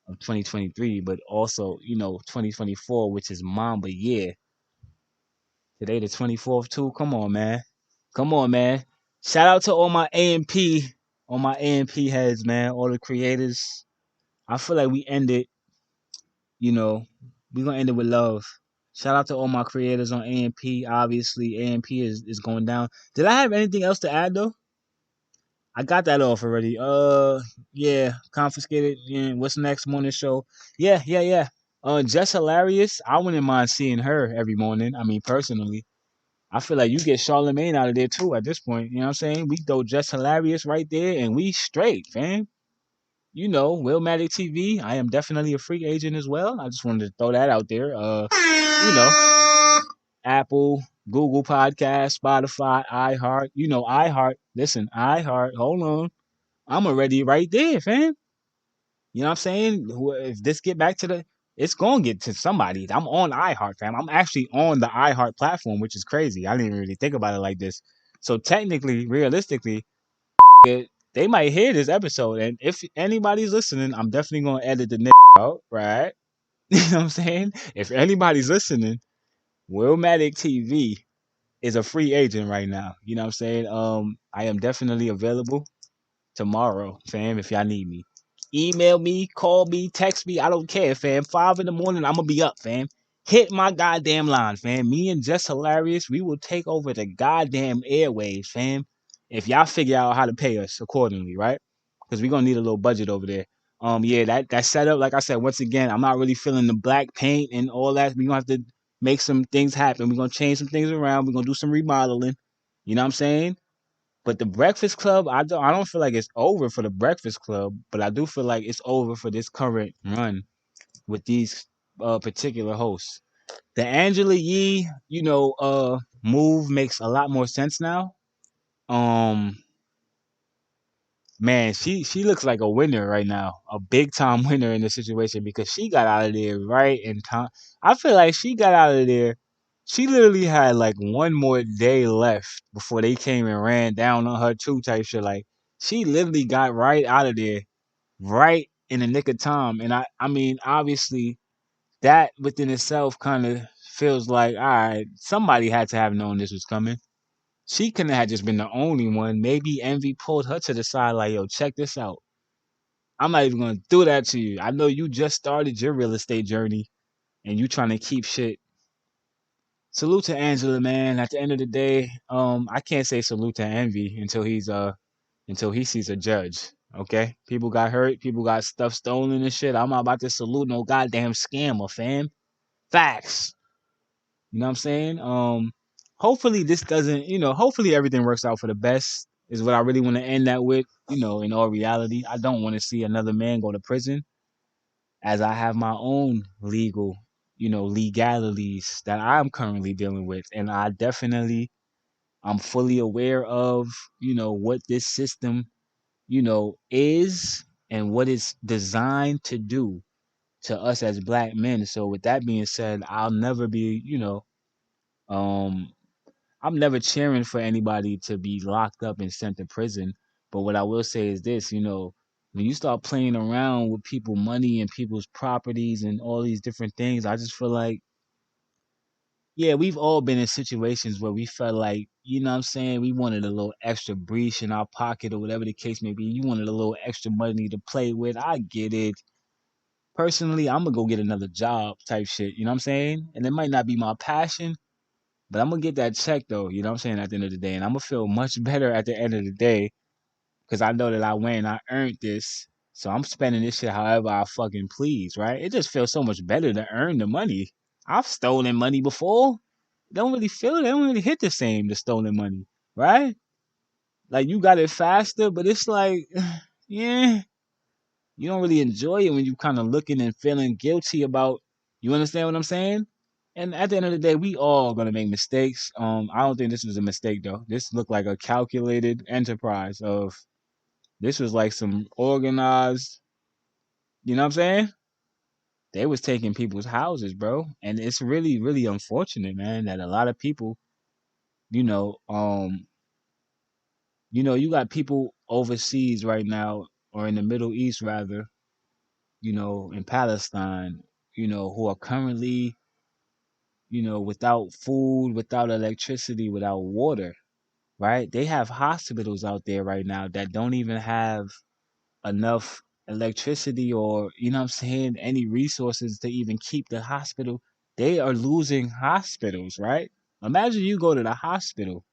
of 2023, but also, 2024, which is Mamba year. Today, the 24th, too. Come on, man. Come on, man. Shout out to all my AMP heads, man, all the creators. I feel like you know, we're going to end it with love. Shout out to all my creators on AMP. Obviously, AMP is going down. Did I have anything else to add, though? I got that off already. Yeah, confiscated. Yeah, what's next morning show? Yeah. Jess Hilarious, I wouldn't mind seeing her every morning. I mean, personally, I feel like you get Charlemagne out of there too at this point. You know what I'm saying? We throw Jess Hilarious right there, and we straight, fam. You know, Willmatic TV. I am definitely a free agent as well. I just wanted to throw that out there. You know, Apple, Google Podcast, Spotify, iHeart. You know, iHeart. Listen, iHeart. Hold on, I'm already right there, fam. You know what I'm saying? If this get back to the, it's gonna get to somebody. I'm on iHeart, fam. I'm actually on the iHeart platform, which is crazy. I didn't even really think about it like this. So technically, realistically, they might hear this episode, and if anybody's listening, I'm definitely gonna edit the out, right? You know what I'm saying? If anybody's listening, Willmatic TV is a free agent right now. You know what I'm saying? I am definitely available tomorrow, fam, if y'all need me. Email me, call me, text me. I don't care, fam. 5 in the morning, I'm gonna be up, fam. Hit my goddamn line, fam. Me and Just Hilarious, we will take over the goddamn airwaves, fam. If y'all figure out how to pay us accordingly, right? Because we're gonna need a little budget over there. Yeah, that setup, like I said, once again, I'm not really feeling the black paint and all that. We're gonna have to make some things happen. We're gonna change some things around. We're gonna do some remodeling. You know what I'm saying? But the Breakfast Club, I don't feel like it's over for the Breakfast Club, but I do feel like it's over for this current run with these particular hosts. The Angela Yee, move makes a lot more sense now. Um, man, she looks like a winner right now, a big time winner in the situation because she got out of there right in time. I feel like she got out of there. She literally had like one more day left before they came and ran down on her too, type shit. Like she literally got right out of there, right in the nick of time. And I mean, obviously, that within itself kind of feels like, all right, somebody had to have known this was coming. She couldn't have just been the only one. Maybe Envy pulled her to the side, like, yo, check this out. I'm not even gonna do that to you. I know you just started your real estate journey and you trying to keep shit. Salute to Angela, man. At the end of the day, I can't say salute to Envy until he sees a judge. Okay? People got hurt, people got stuff stolen and shit. I'm not about to salute no goddamn scammer, fam. Facts. You know what I'm saying? Hopefully this doesn't, hopefully everything works out for the best is what I really want to end that with, in all reality. I don't want to see another man go to prison as I have my own legal, legalities that I'm currently dealing with. And I'm fully aware of, what this system, is and what it's designed to do to us as black men. So with that being said, I'll never be, um, I'm never cheering for anybody to be locked up and sent to prison. But what I will say is this, when you start playing around with people money and people's properties and all these different things, I just feel like, yeah, we've all been in situations where we felt like, you know what I'm saying, we wanted a little extra breach in our pocket or whatever the case may be. You wanted a little extra money to play with. I get it. Personally, I'm gonna go get another job type shit. You know what I'm saying? And it might not be my passion, but I'm gonna get that check though, you know what I'm saying, at the end of the day. And I'm gonna feel much better at the end of the day because I know that I win, I earned this. So I'm spending this shit however I fucking please, right? It just feels so much better to earn the money. I've stolen money before. Don't really feel it. They don't really hit the same, the stolen money, right? Like you got it faster, but it's like, yeah, you don't really enjoy it when you kind of looking and feeling guilty about. You understand what I'm saying? And at the end of the day, we all gonna make mistakes. I don't think this was a mistake though. This looked like a calculated enterprise of. This was like some organized. You know what I'm saying? They was taking people's houses, bro, and it's really, really unfortunate, man, that a lot of people, you know, um, you got people overseas right now, or in the Middle East rather, in Palestine, who are currently, without food, without electricity, without water, right? They have hospitals out there right now that don't even have enough electricity or, you know what I'm saying, any resources to even keep the hospital. They are losing hospitals, right? Imagine you go to the hospital.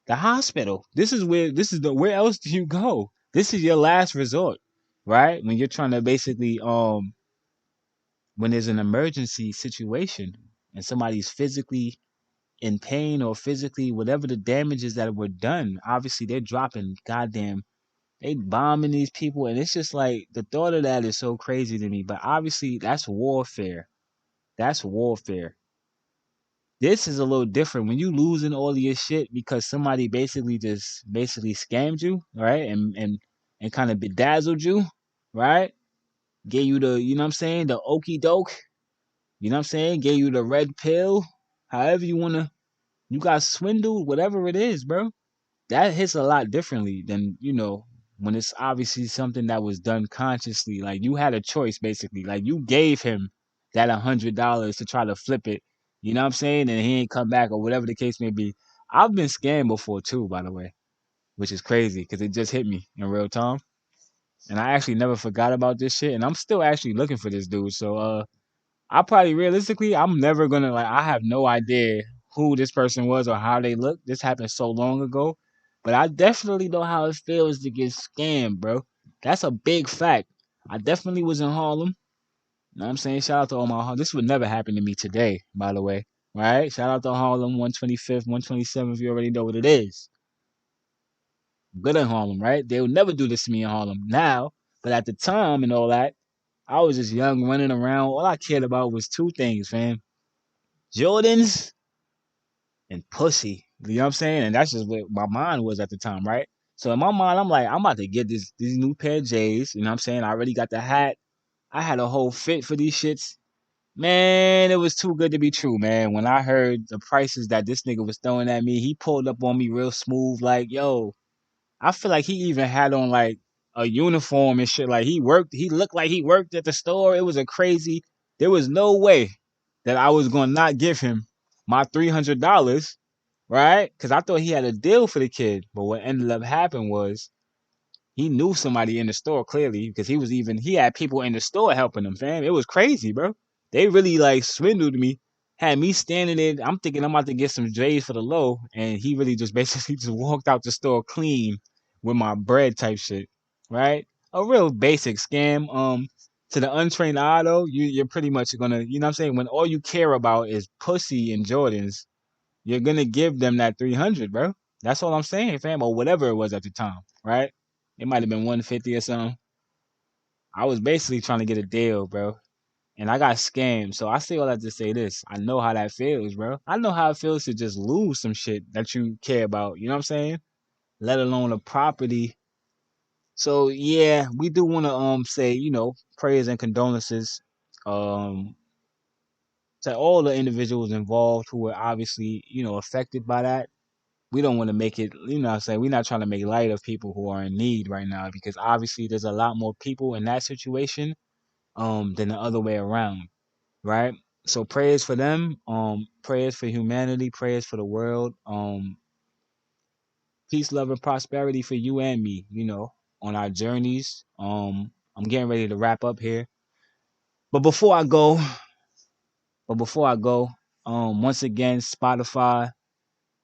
The hospital. Where else do you go? This is your last resort, right? When you're trying to basically when there's an emergency situation and somebody's physically in pain or physically whatever the damages that were done, obviously they're dropping goddamn they bombing these people, and it's just like the thought of that is so crazy to me. But obviously that's warfare. That's warfare. This is a little different when you losing all of your shit because somebody basically scammed you, right? And kind of bedazzled you, right? Gave you the, you know what I'm saying, the okey doke, you know what I'm saying? Gave you the red pill. However you wanna you got swindled, whatever it is, bro. That hits a lot differently than, when it's obviously something that was done consciously. Like you had a choice basically. Like you gave him that $100 to try to flip it. You know what I'm saying? And he ain't come back or whatever the case may be. I've been scammed before too, by the way, which is crazy because it just hit me in real time. And I actually never forgot about this shit. And I'm still actually looking for this dude. So I probably realistically, I'm never gonna like. I have no idea who this person was or how they look. This happened so long ago, but I definitely know how it feels to get scammed, bro. That's a big fact. I definitely was in Harlem. You know what I'm saying? Shout out to all my Harlem. This would never happen to me today, by the way. Right? Shout out to Harlem, 125th, 127th. You already know what it is. Good in Harlem, right? They would never do this to me in Harlem now, but at the time and all that, I was just young, running around. All I cared about was two things, fam. Jordans and pussy. You know what I'm saying? And that's just what my mind was at the time, right? So in my mind, I'm like, I'm about to get these new pair of J's. You know what I'm saying? I already got the hat. I had a whole fit for these shits. Man, it was too good to be true, man. When I heard the prices that this nigga was throwing at me, he pulled up on me real smooth, like, yo, I feel like he even had on like a uniform and shit. Like he looked like he worked at the store. It was a crazy, there was no way that I was gonna not give him my $300, right? Because I thought he had a deal for the kid. But what ended up happening was he knew somebody in the store clearly because he had people in the store helping him, fam. It was crazy, bro. They really like swindled me, had me standing there. I'm thinking I'm about to get some J's for the low, and he really just basically just walked out the store clean with my bread type shit, right? A real basic scam. To the untrained eye though, you're pretty much gonna, you know what I'm saying? When all you care about is pussy and Jordans, you're gonna give them that 300, bro. That's all I'm saying, fam, or whatever it was at the time, right? It might have been 150 or something. I was basically trying to get a deal, bro. And I got scammed. So I say all that to say this. I know how that feels, bro. I know how it feels to just lose some shit that you care about. You know what I'm saying? Let alone a property. So yeah, we do want to say, prayers and condolences um to all the individuals involved who were obviously, affected by that. We don't want to make it, what I'm saying, we're not trying to make light of people who are in need right now because obviously there's a lot more people in that situation than the other way around, right? So prayers for them, prayers for humanity, prayers for the world, peace, love, and prosperity for you and me, on our journeys. I'm getting ready to wrap up here. But before I go, once again, Spotify,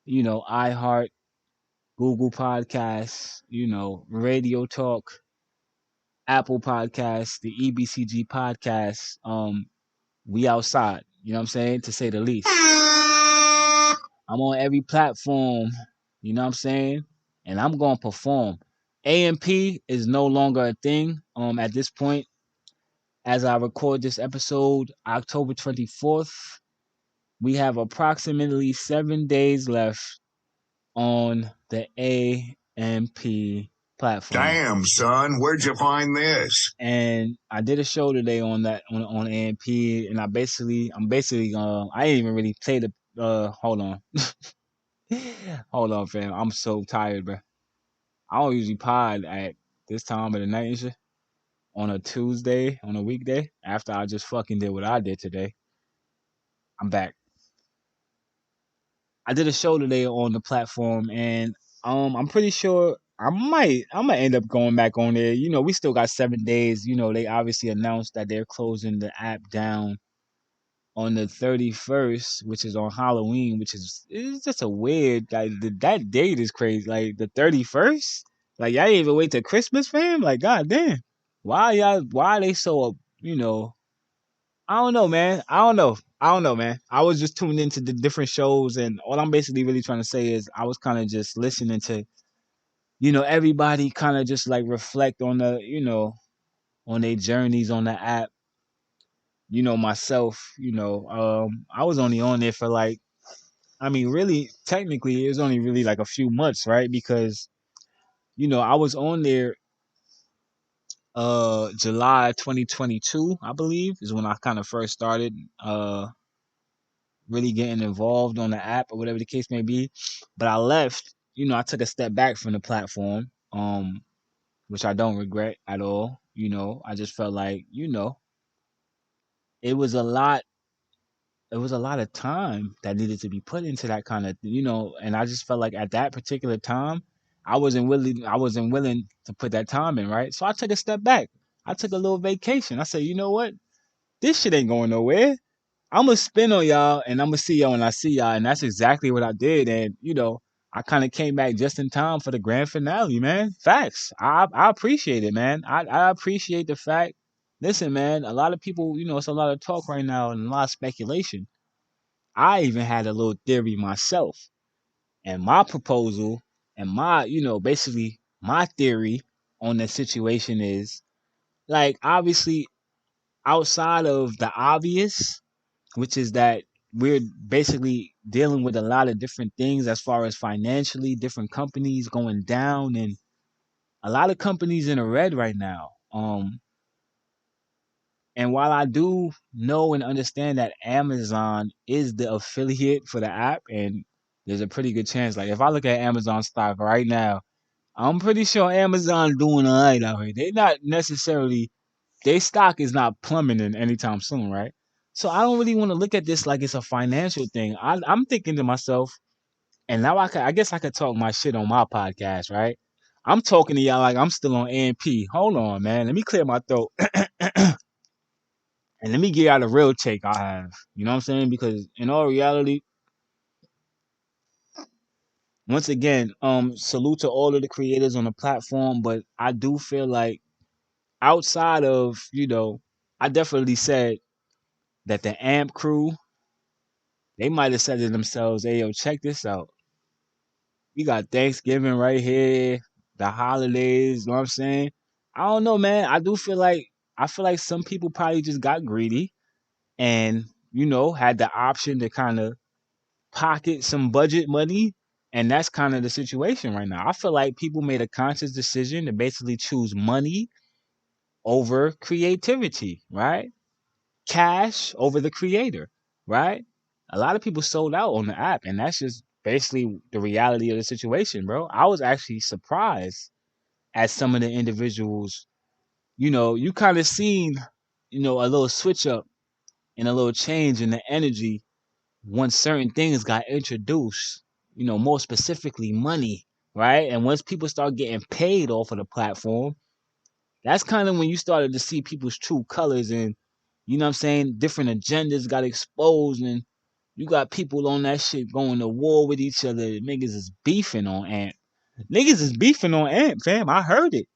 iHeart, Google Podcasts, Radio Talk, Apple Podcasts, the E.B.C.G Podcast. We outside, you know what I'm saying? To say the least. I'm on every platform, you know what I'm saying? And I'm gonna perform. AMP is no longer a thing at this point. As I record this episode, October 24th, we have approximately 7 days left on the AMP platform. Damn, son, where'd you find this? And I did a show today on that on AMP, and I'm basically I didn't even really play the hold on. Hold on, fam. I'm so tired, bro. I don't usually pod at this time of the night and shit on a Tuesday, on a weekday, after I just fucking did what I did today. I'm back. I did a show today on the platform, and I'm pretty sure I'm gonna end up going back on there. We still got 7 days. They obviously announced that they're closing the app down on the 31st, which is on Halloween, which is it's just a weird like that date is crazy. Like the 31st, like y'all didn't even wait till Christmas, fam. Like goddamn, why are they so I don't know, man. I don't know. I don't know, man. I was just tuned into the different shows, and all I'm basically really trying to say is I was kind of just listening to, everybody kind of just like reflect on on their journeys on the app. Myself, I was only on there for like, I mean, really, technically, it was only really like a few months, right? Because, I was on there July 2022, I believe, is when I kind of first started really getting involved on the app or whatever the case may be. But I left, I took a step back from the platform, which I don't regret at all. I just felt like, it was a lot it was a lot of time that needed to be put into that kind of, and I just felt like at that particular time, I wasn't willing to put that time in, right? So I took a step back. I took a little vacation. I said, you know what? This shit ain't going nowhere. I'm gonna spin on y'all and I'm gonna see y'all when I see y'all. And that's exactly what I did. And, I kind of came back just in time for the grand finale, man. Facts. I appreciate it, man. I appreciate the fact. Listen, man, a lot of people, it's a lot of talk right now and a lot of speculation. I even had a little theory myself. And my proposal and my, basically my theory on the situation is like, obviously, outside of the obvious, which is that we're basically dealing with a lot of different things as far as financially, different companies going down, and a lot of companies in the red right now. And while I do know and understand that Amazon is the affiliate for the app, and there's a pretty good chance, like if I look at Amazon stock right now, I'm pretty sure Amazon doing all right out here. They're not necessarily, their stock is not plummeting anytime soon, right? So I don't really want to look at this like it's a financial thing. I'm thinking to myself, and now I guess I could talk my shit on my podcast, right? I'm talking to y'all like I'm still on AMP. Hold on, man. Let me clear my throat. And let me get out a real take I have. You know what I'm saying? Because in all reality, once again, salute to all of the creators on the platform, but I do feel like outside of, I definitely said that the AMP crew, they might have said to themselves, hey yo, check this out. We got Thanksgiving right here, the holidays, you know what I'm saying? I don't know, man. I feel like some people probably just got greedy and, had the option to kind of pocket some budget money. And that's kind of the situation right now. I feel like people made a conscious decision to basically choose money over creativity, right? Cash over the creator, right? A lot of people sold out on the app, and that's just basically the reality of the situation, bro. I was actually surprised at some of the individuals. You kind of seen, a little switch up and a little change in the energy once certain things got introduced, more specifically money, right? And once people start getting paid off of the platform, that's kind of when you started to see people's true colors and, what I'm saying, different agendas got exposed and you got people on that shit going to war with each other. Niggas is beefing on Ant. Niggas is beefing on Ant, fam. I heard it.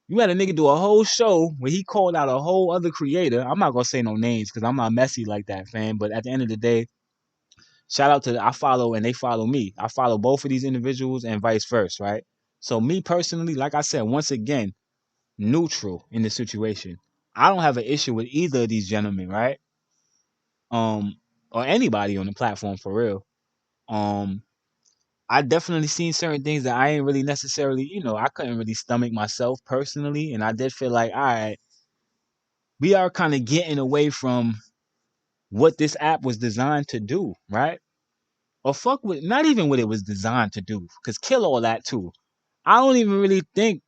You had a nigga do a whole show where he called out a whole other creator. I'm not gonna say no names because I'm not messy like that, fam. But at the end of the day, shout out to I follow and they follow me. I follow both of these individuals and vice versa, right? So me personally, like I said, once again, neutral in the situation. I don't have an issue with either of these gentlemen, right? Um, or anybody on the platform for real. Um, I definitely seen certain things that I ain't really necessarily, I couldn't really stomach myself personally, and I did feel like, all right, we are kind of getting away from what this app was designed to do, right? Or fuck with not even what it was designed to do, because kill all that too. I don't even really think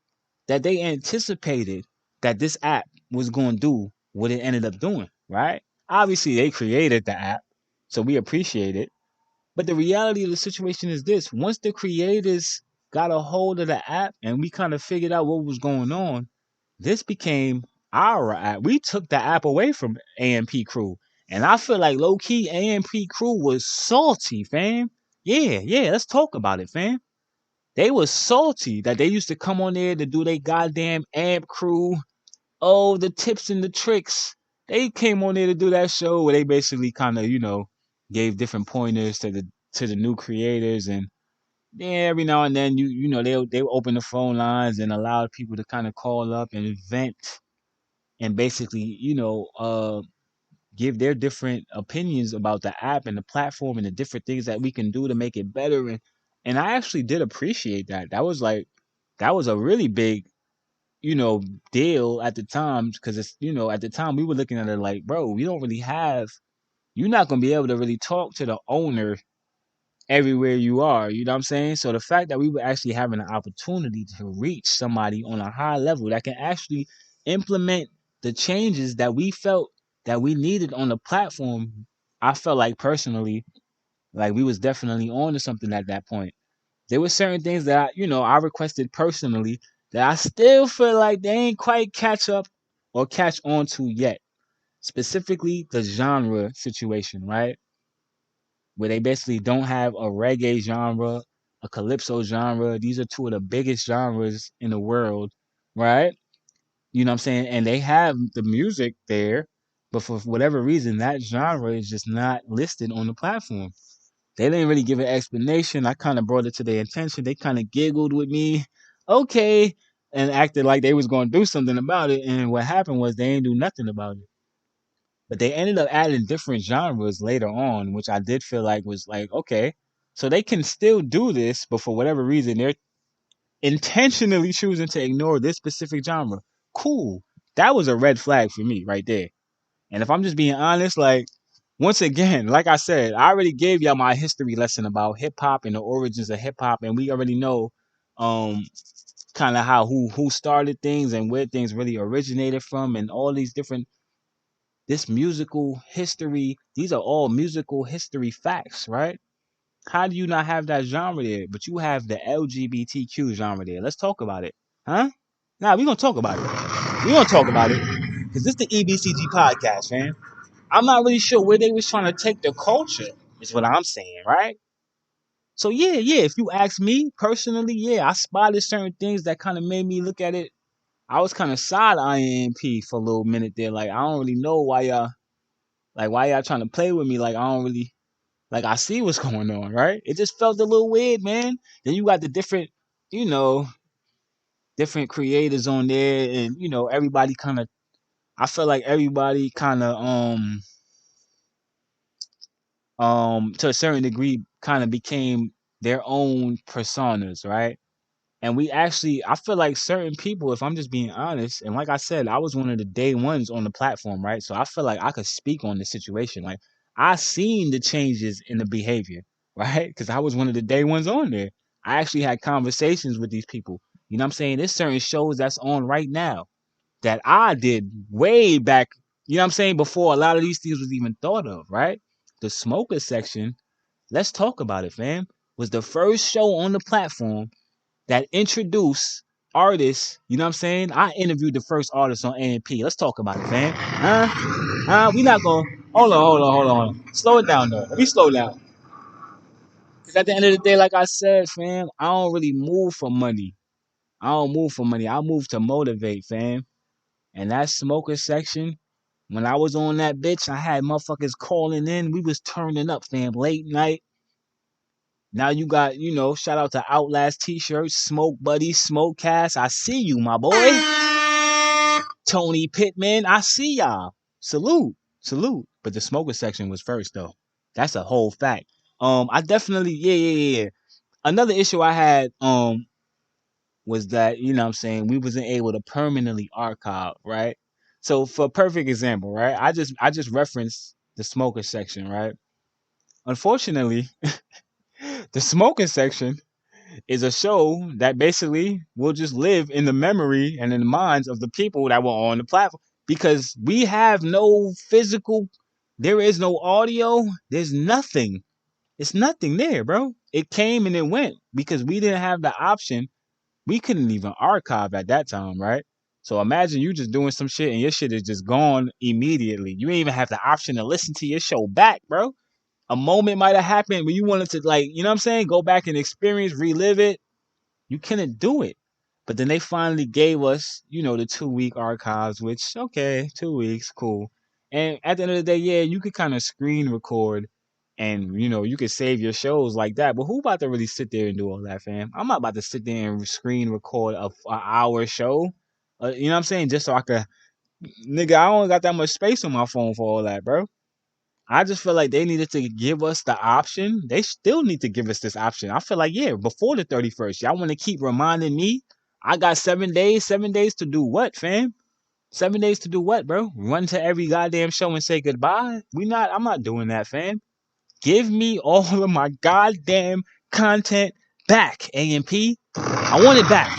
that they anticipated that this app was going to do what it ended up doing, right? Obviously, they created the app, so we appreciate it. But the reality of the situation is this: once the creators got a hold of the app and we kind of figured out what was going on, this became our app. We took the app away from AMP Crew. And I feel like low key AMP Crew was salty, fam. Yeah, yeah, let's talk about it, fam. They was salty that they used to come on there to do their goddamn AMP Crew. Oh, the tips and the tricks. They came on there to do that show where they basically kind of, gave different pointers to the new creators, and yeah, every now and then they open the phone lines and allow people to kind of call up and vent and basically give their different opinions about the app and the platform and the different things that we can do to make it better. And I actually did appreciate that. That was a really big, you know, deal at the time because it's, at the time we were looking at it like, bro, we don't really have, you're not going to be able to really talk to the owner everywhere you are. You know what I'm saying? So the fact that we were actually having an opportunity to reach somebody on a high level that can actually implement the changes that we felt that we needed on the platform, I felt like personally, like we was definitely on to something at that point. There were certain things that I requested personally that I still feel like they ain't quite catch up or catch on to yet. Specifically the genre situation, right? Where they basically don't have a reggae genre, a calypso genre. These are two of the biggest genres in the world, right? You know what I'm saying? And they have the music there, but for whatever reason, that genre is just not listed on the platform. They didn't really give an explanation. I kind of brought it to their attention. They kind of giggled with me, okay, and acted like they was going to do something about it. And what happened was they ain't do nothing about it. But they ended up adding different genres later on, which I did feel like was like, okay, so they can still do this, but for whatever reason, they're intentionally choosing to ignore this specific genre. Cool. That was a red flag for me right there. And if I'm just being honest, like, once again, like I said, I already gave y'all my history lesson about hip hop and the origins of hip hop, and we already know um kind of how who started things and where things really originated from and all these different this musical history, these are all musical history facts, right? How do you not have that genre there, but you have the LGBTQ genre there? Let's talk about it. Huh? Nah, we're gonna talk about it. We're gonna talk about it. Cause this the E.B.C.G podcast, man. I'm not really sure where they was trying to take the culture, is what I'm saying, right? So yeah, if you ask me personally, yeah, I spotted certain things that kind of made me look at it. I was kind of side eyeing P for a little minute there. Like I don't really know why y'all trying to play with me? Like I don't really like I see what's going on, right? It just felt a little weird, man. Then you got the different, you know, different creators on there, and everybody kind of. I felt like everybody kind of to a certain degree kind of became their own personas, right? And we actually, I feel like certain people, if I'm just being honest, and like I said, I was one of the day ones on the platform, right? So I feel like I could speak on the situation. Like I seen the changes in the behavior, right? Because I was one of the day ones on there. I actually had conversations with these people. You know what I'm saying? There's certain shows that's on right now that I did way back, you know what I'm saying, before a lot of these things was even thought of, right? The smoker section, let's talk about it, fam, was the first show on the platform that introduced artists. You know what I'm saying? I interviewed the first artist on A&P. Let's talk about it, fam. We not going. Hold on. Slow it down, though. Let me slow down. Because at the end of the day, like I said, fam, I don't really move for money. I don't move for money. I move to motivate, fam. And that smoker section, when I was on that bitch, I had motherfuckers calling in. We was turning up, fam, late night. Now you got, shout out to Outlast T-shirts, Smoke Buddy, Smoke Cast. I see you, my boy. Tony Pittman, I see y'all. Salute. But the smoker section was first though. That's a whole fact. I definitely, yeah. Another issue I had, was that, what I'm saying, we wasn't able to permanently archive, right? So for a perfect example, right? I just referenced the smoker section, right? Unfortunately, the smoker section is a show that basically will just live in the memory and in the minds of the people that were on the platform because we have no physical, there is no audio, there's nothing. It's nothing there, bro. It came and it went because we didn't have the option. We couldn't even archive at that time, right? So imagine you just doing some shit and your shit is just gone immediately. You ain't even have the option to listen to your show back, bro. A moment might have happened when you wanted to, like, you know what I'm saying? Go back and experience, relive it. You couldn't do it. But then they finally gave us, the 2 week archives, which, okay, 2 weeks, cool. And at the end of the day, yeah, you could kind of screen record and you could save your shows like that. But who about to really sit there and do all that, fam? I'm not about to sit there and screen record a hour show. You know what I'm saying? Just so I could, nigga, I don't got that much space on my phone for all that, bro. I just feel like they needed to give us the option. They still need to give us this option. I feel like, yeah, before the 31st, y'all want to keep reminding me I got 7 days. 7 days to do what, fam? 7 days to do what, bro? Run to every goddamn show and say goodbye? I'm not doing that, fam. Give me all of my goddamn content back, AMP. I want it back.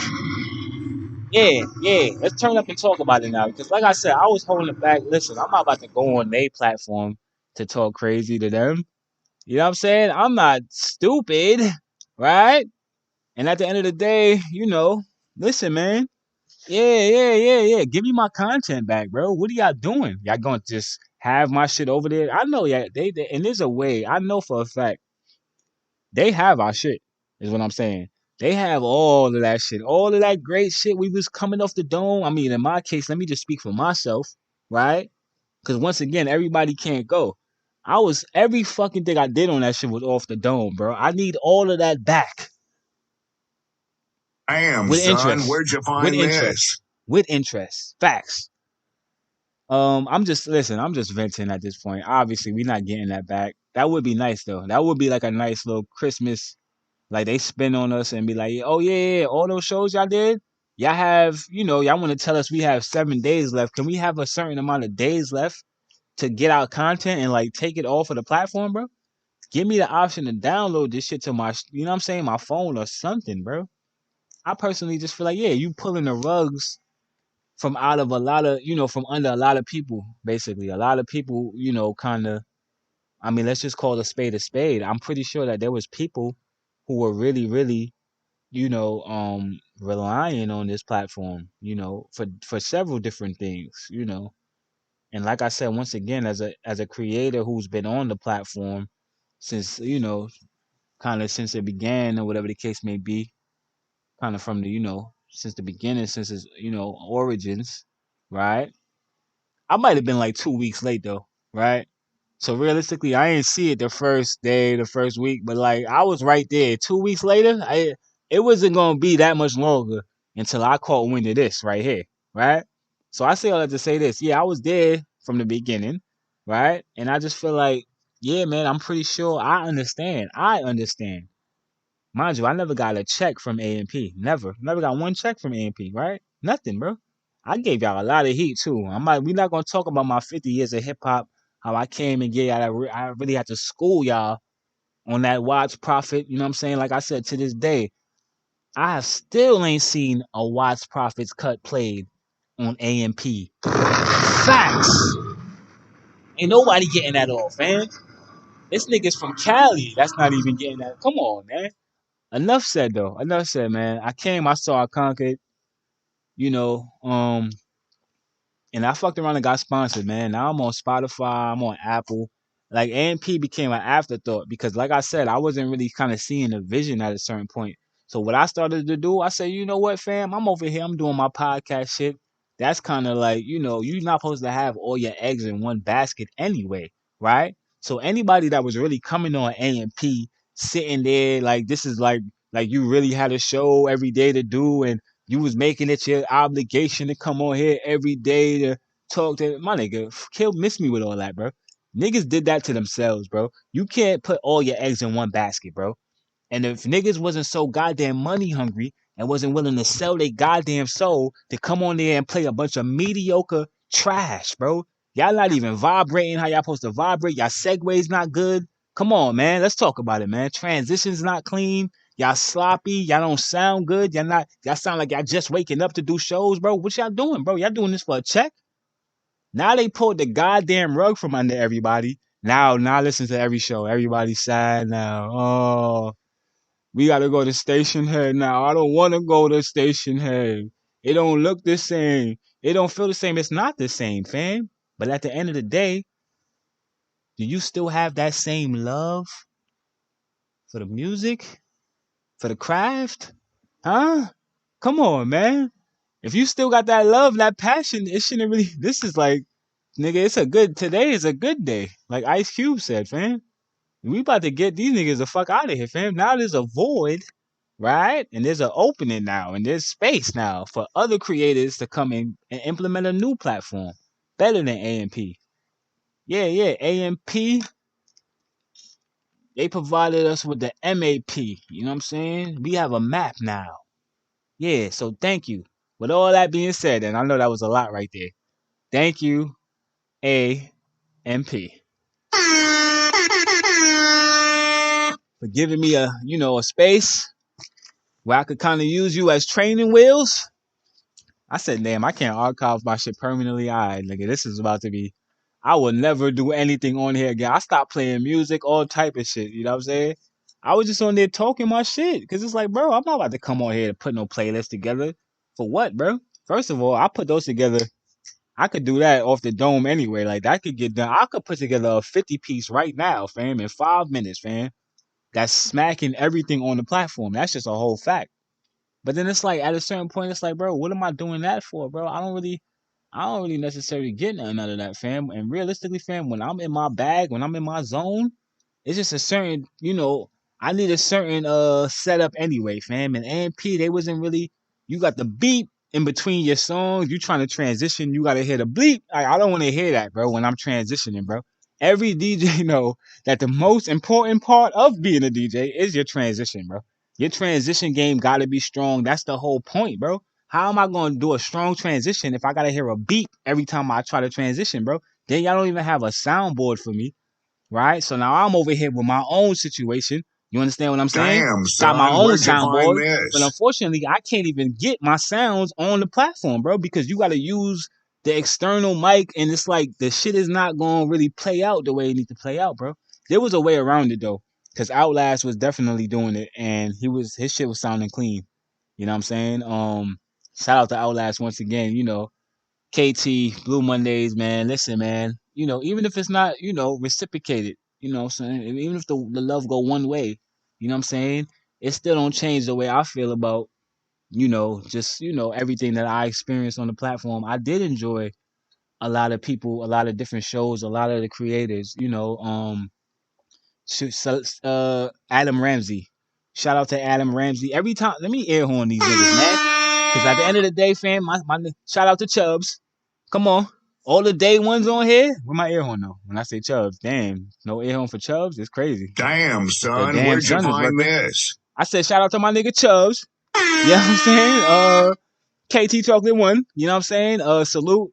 Yeah, yeah. Let's turn up and talk about it now. Because like I said, I was holding it back. Listen, I'm not about to go on their platform to talk crazy to them. You know what I'm saying? I'm not stupid, right? And at the end of the day, listen, man. Yeah, yeah, yeah, yeah. Give me my content back, bro. What are y'all doing? Y'all gonna just have my shit over there? I know, yeah. They and there's a way. I know for a fact they have our shit. Is what I'm saying. They have all of that shit, all of that great shit. We was coming off the dome. I mean, in my case, let me just speak for myself, right? Because once again, everybody can't go. I was every fucking thing I did on that shit was off the dome, bro. I need all of that back Damn, with son, interest, where'd you with find interest, this? with interest. Facts. I'm just listen. I'm just venting at this point. Obviously, we're not getting that back. That would be nice though. That would be like a nice little Christmas. Like they spin on us and be like, oh yeah, yeah, all those shows y'all did. Y'all have, y'all want to tell us we have 7 days left. Can we have a certain amount of days left to get our content and like take it off of the platform, bro? Give me the option to download this shit to my, you know what I'm saying, my phone or something, bro. I personally just feel like, yeah, you pulling the rugs from out of a lot of, from under a lot of people, basically. A lot of people, kind of, I mean, let's just call a spade a spade. I'm pretty sure that there was people who were really, really, relying on this platform, for several different things. And like I said, once again, as a creator who's been on the platform since, kind of since it began or whatever the case may be, kind of from the, since the beginning, since its, origins, right? I might have been like 2 weeks late though, right? So realistically, I didn't see it the first day, the first week, but like I was right there. 2 weeks later, it wasn't gonna be that much longer until I caught wind of this right here, right? So I say all that to say this. Yeah, I was there from the beginning, right? And I just feel like, yeah, man, I'm pretty sure I understand. I understand. Mind you, I never got a check from A&P. Never got one check from A&P, right? Nothing, bro. I gave y'all a lot of heat too. We're not gonna talk about my 50 years of hip hop, how I came and gave y'all. I really had to school y'all on that Watts Profit. You know what I'm saying? Like I said, to this day, I still ain't seen a Watts Profits cut played on A&P. Facts. Ain't nobody getting that off, man. This nigga's from Cali. That's not even getting that. Come on, man. Enough said though. Enough said, man. I came, I saw, I conquered. You know, um, and I fucked around and got sponsored, man. Now I'm on Spotify, I'm on Apple. Like A&P became an afterthought because, like I said, I wasn't really kind of seeing the vision at a certain point. So what I started to do, I said, you know what, fam, I'm over here, I'm doing my podcast shit. That's kind of like, you're not supposed to have all your eggs in one basket anyway, right? So anybody that was really coming on A&P, sitting there like this is like you really had a show every day to do, and you was making it your obligation to come on here every day to talk to my nigga. Kill miss me with all that, bro. Niggas did that to themselves, bro. You can't put all your eggs in one basket, bro. And if niggas wasn't so goddamn money hungry and wasn't willing to sell their goddamn soul to come on there and play a bunch of mediocre trash, bro. Y'all not even vibrating how y'all supposed to vibrate. Y'all segues not good. Come on, man. Let's talk about it, man. Transitions not clean. Y'all sloppy. Y'all don't sound good. Y'all sound like y'all just waking up to do shows, bro. What y'all doing, bro? Y'all doing this for a check? Now they pulled the goddamn rug from under everybody. Now listen to every show. Everybody's sad now. Oh, we gotta go to station head now. I don't wanna go to station head. It don't look the same. It don't feel the same. It's not the same, fam. But at the end of the day, do you still have that same love for the music? For the craft? Huh? Come on, man. If you still got that love, that passion, it shouldn't really this is like nigga, today is a good day. Like Ice Cube said, fam. We about to get these niggas the fuck out of here, fam. Now there's a void, right? And there's an opening now, and there's space now for other creators to come in and implement a new platform better than AMP. Yeah, yeah, AMP. They provided us with the MAP. You know what I'm saying? We have a map now. Yeah, so thank you. With all that being said, and I know that was a lot right there. Thank you, AMP, for giving me a space where I could kind of use you as training wheels. I said, damn, I can't archive my shit permanently. All right, nigga, this is about to be. I will never do anything on here again. I stopped playing music, all type of shit. You know what I'm saying? I was just on there talking my shit because it's like, bro, I'm not about to come on here to put no playlist together for what, bro? First of all, I put those together. I could do that off the dome anyway. Like that could get done. I could put together a 50 piece right now, fam, in 5 minutes, fam. That's smacking everything on the platform. That's just a whole fact. But then it's like at a certain point, it's like, bro, what am I doing that for, bro? I don't really necessarily get none of that, fam. And realistically, fam, when I'm in my bag, when I'm in my zone, it's just a certain, I need a certain setup anyway, fam. And AMP, they wasn't really. You got the beep in between your songs. You trying to transition, you gotta hear the bleep. I don't want to hear that, bro. When I'm transitioning, bro. Every DJ know that the most important part of being a DJ is your transition, bro. Your transition game gotta be strong. That's the whole point, bro. How am I gonna do a strong transition if I gotta hear a beep every time I try to transition, bro? Then y'all don't even have a soundboard for me, right? So now I'm over here with my own situation. You understand what I'm saying? Damn, Got my son, own where'd you find soundboard, but this? unfortunately, I can't even get my sounds on the platform, bro, because you got to use the external mic, and it's like the shit is not going to really play out the way it needs to play out, bro. There was a way around it though, because Outlast was definitely doing it, and his shit was sounding clean. You know what I'm saying? Shout out to Outlast once again. KT, Blue Mondays, man. Listen, man. Even if it's not, reciprocated, what I'm saying? Even if the love go one way, you know what I'm saying? It still don't change the way I feel about, just, everything that I experienced on the platform. I did enjoy a lot of people, a lot of different shows, a lot of the creators, Adam Ramsey. Shout out to Adam Ramsey. Every time, let me air horn these niggas, man. Because at the end of the day, fam, my shout out to Chubbs. Come on. All the day ones on here. Where my air horn though? When I say Chubbs, damn, no air horn for Chubbs. It's crazy. Damn, The son, damn where'd you sun is find working. this? I said shout out to my nigga Chubbs. You know what I'm saying? KT Chocolate One. You know what I'm saying? Salute.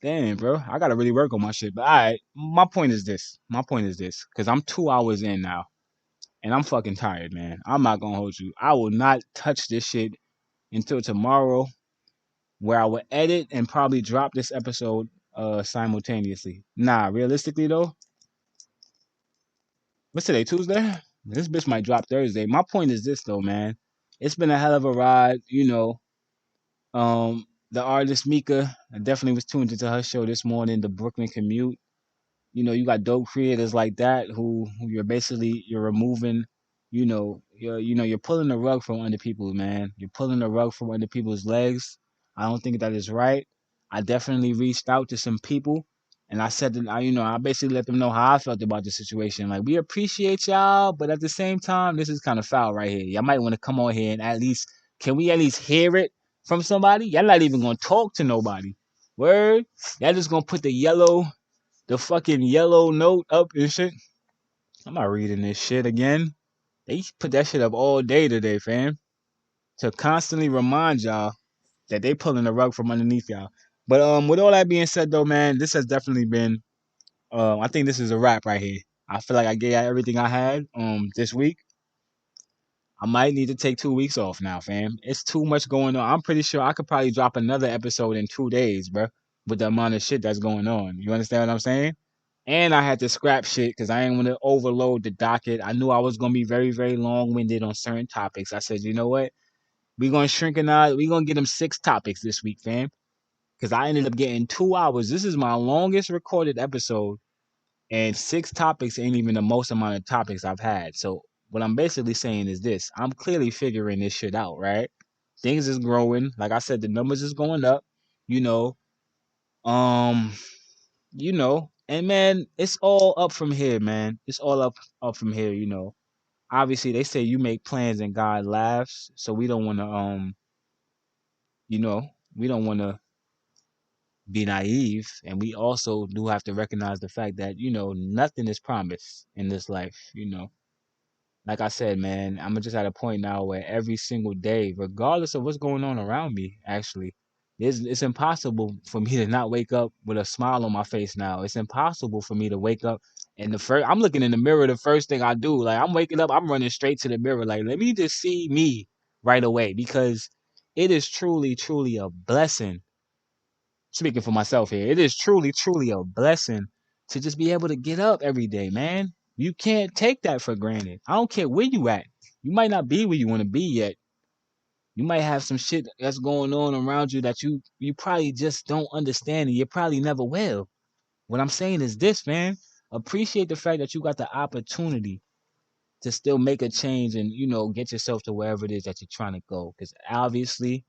Damn, bro. I gotta really work on my shit. But all right. My point is this. Because I'm 2 hours in now. And I'm fucking tired, man. I'm not gonna hold you. I will not touch this shit until tomorrow, where I will edit and probably drop this episode simultaneously. Nah, realistically though, what's today? Tuesday? This bitch might drop Thursday. My point is this though, man. It's been a hell of a ride, the artist Mika, I definitely was tuned into her show this morning, the Brooklyn Commute. You got dope creators like that who you're removing, you're pulling the rug from under people, man. You're pulling the rug from under people's legs. I don't think that is right. I definitely reached out to some people, and I said that I basically let them know how I felt about the situation. Like, we appreciate y'all, but at the same time, this is kind of foul right here. Y'all might want to come on here and can we at least hear it from somebody? Y'all not even gonna talk to nobody. Word, y'all just gonna put the fucking yellow note up and shit. I'm not reading this shit again. They put that shit up all day today, fam. To constantly remind y'all that they pulling the rug from underneath y'all. But with all that being said though, man, this has definitely been I think this is a wrap right here. I feel like I gave out everything I had this week. I might need to take 2 weeks off now, fam. It's too much going on. I'm pretty sure I could probably drop another episode in 2 days, bro, with the amount of shit that's going on. You understand what I'm saying? And I had to scrap shit because I didn't want to overload the docket. I knew I was gonna be very, very long winded on certain topics. I said, you know what? We're gonna shrink it out. We're gonna get them 6 topics this week, fam. Because I ended up getting 2 hours. This is my longest recorded episode, and 6 topics ain't even the most amount of topics I've had. So what I'm basically saying is this: I'm clearly figuring this shit out, right? Things is growing. Like I said, the numbers is going up. You know, um, And man, it's all up from here, man. It's all up from here. Obviously they say you make plans and God laughs, so we don't want to you know, we don't want to be naive, and we also do have to recognize the fact that nothing is promised in this life. Like I said, man, I'm just at a point now where every single day, regardless of what's going on around me, actually, it's impossible for me to not wake up with a smile on my face now. It's impossible for me to wake up and I'm looking in the mirror, the first thing I do, like I'm waking up, I'm running straight to the mirror, like let me just see me right away, because it is truly, truly a blessing. Speaking for myself here, it is truly, truly a blessing to just be able to get up every day, man. You can't take that for granted. I don't care where you at. You might not be where you want to be yet. You might have some shit that's going on around you that you probably just don't understand, and you probably never will. What I'm saying is this, man. Appreciate the fact that you got the opportunity to still make a change and get yourself to wherever it is that you're trying to go. Because obviously,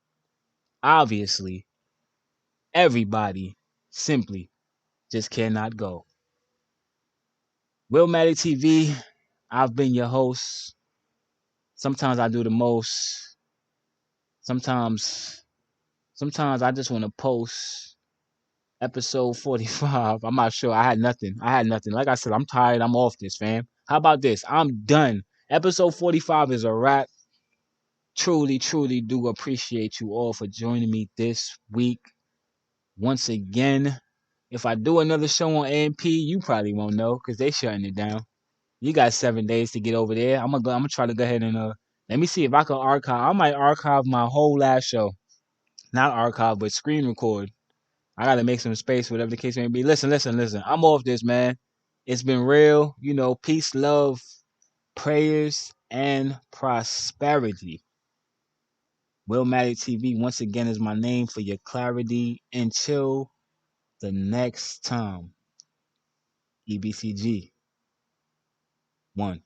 everybody simply just cannot go. Willmatic TV, I've been your host. Sometimes I do the most. Sometimes, sometimes I just want to post episode 45. I'm not sure. I had nothing. Like I said, I'm tired. I'm off this, fam. How about this? I'm done. Episode 45 is a wrap. Truly, truly do appreciate you all for joining me this week. Once again, if I do another show on AMP, you probably won't know because they shutting it down. You got 7 days to get over there. I'm gonna try to go ahead and let me see if I can archive. I might archive my whole last show. Not archive, but screen record. I gotta make some space, whatever the case may be. Listen, listen, listen. I'm off this, man. It's been real. Peace, love, prayers, and prosperity. Willmatic TV once again is my name for your clarity. Until the next time. E.B.C.G. 1.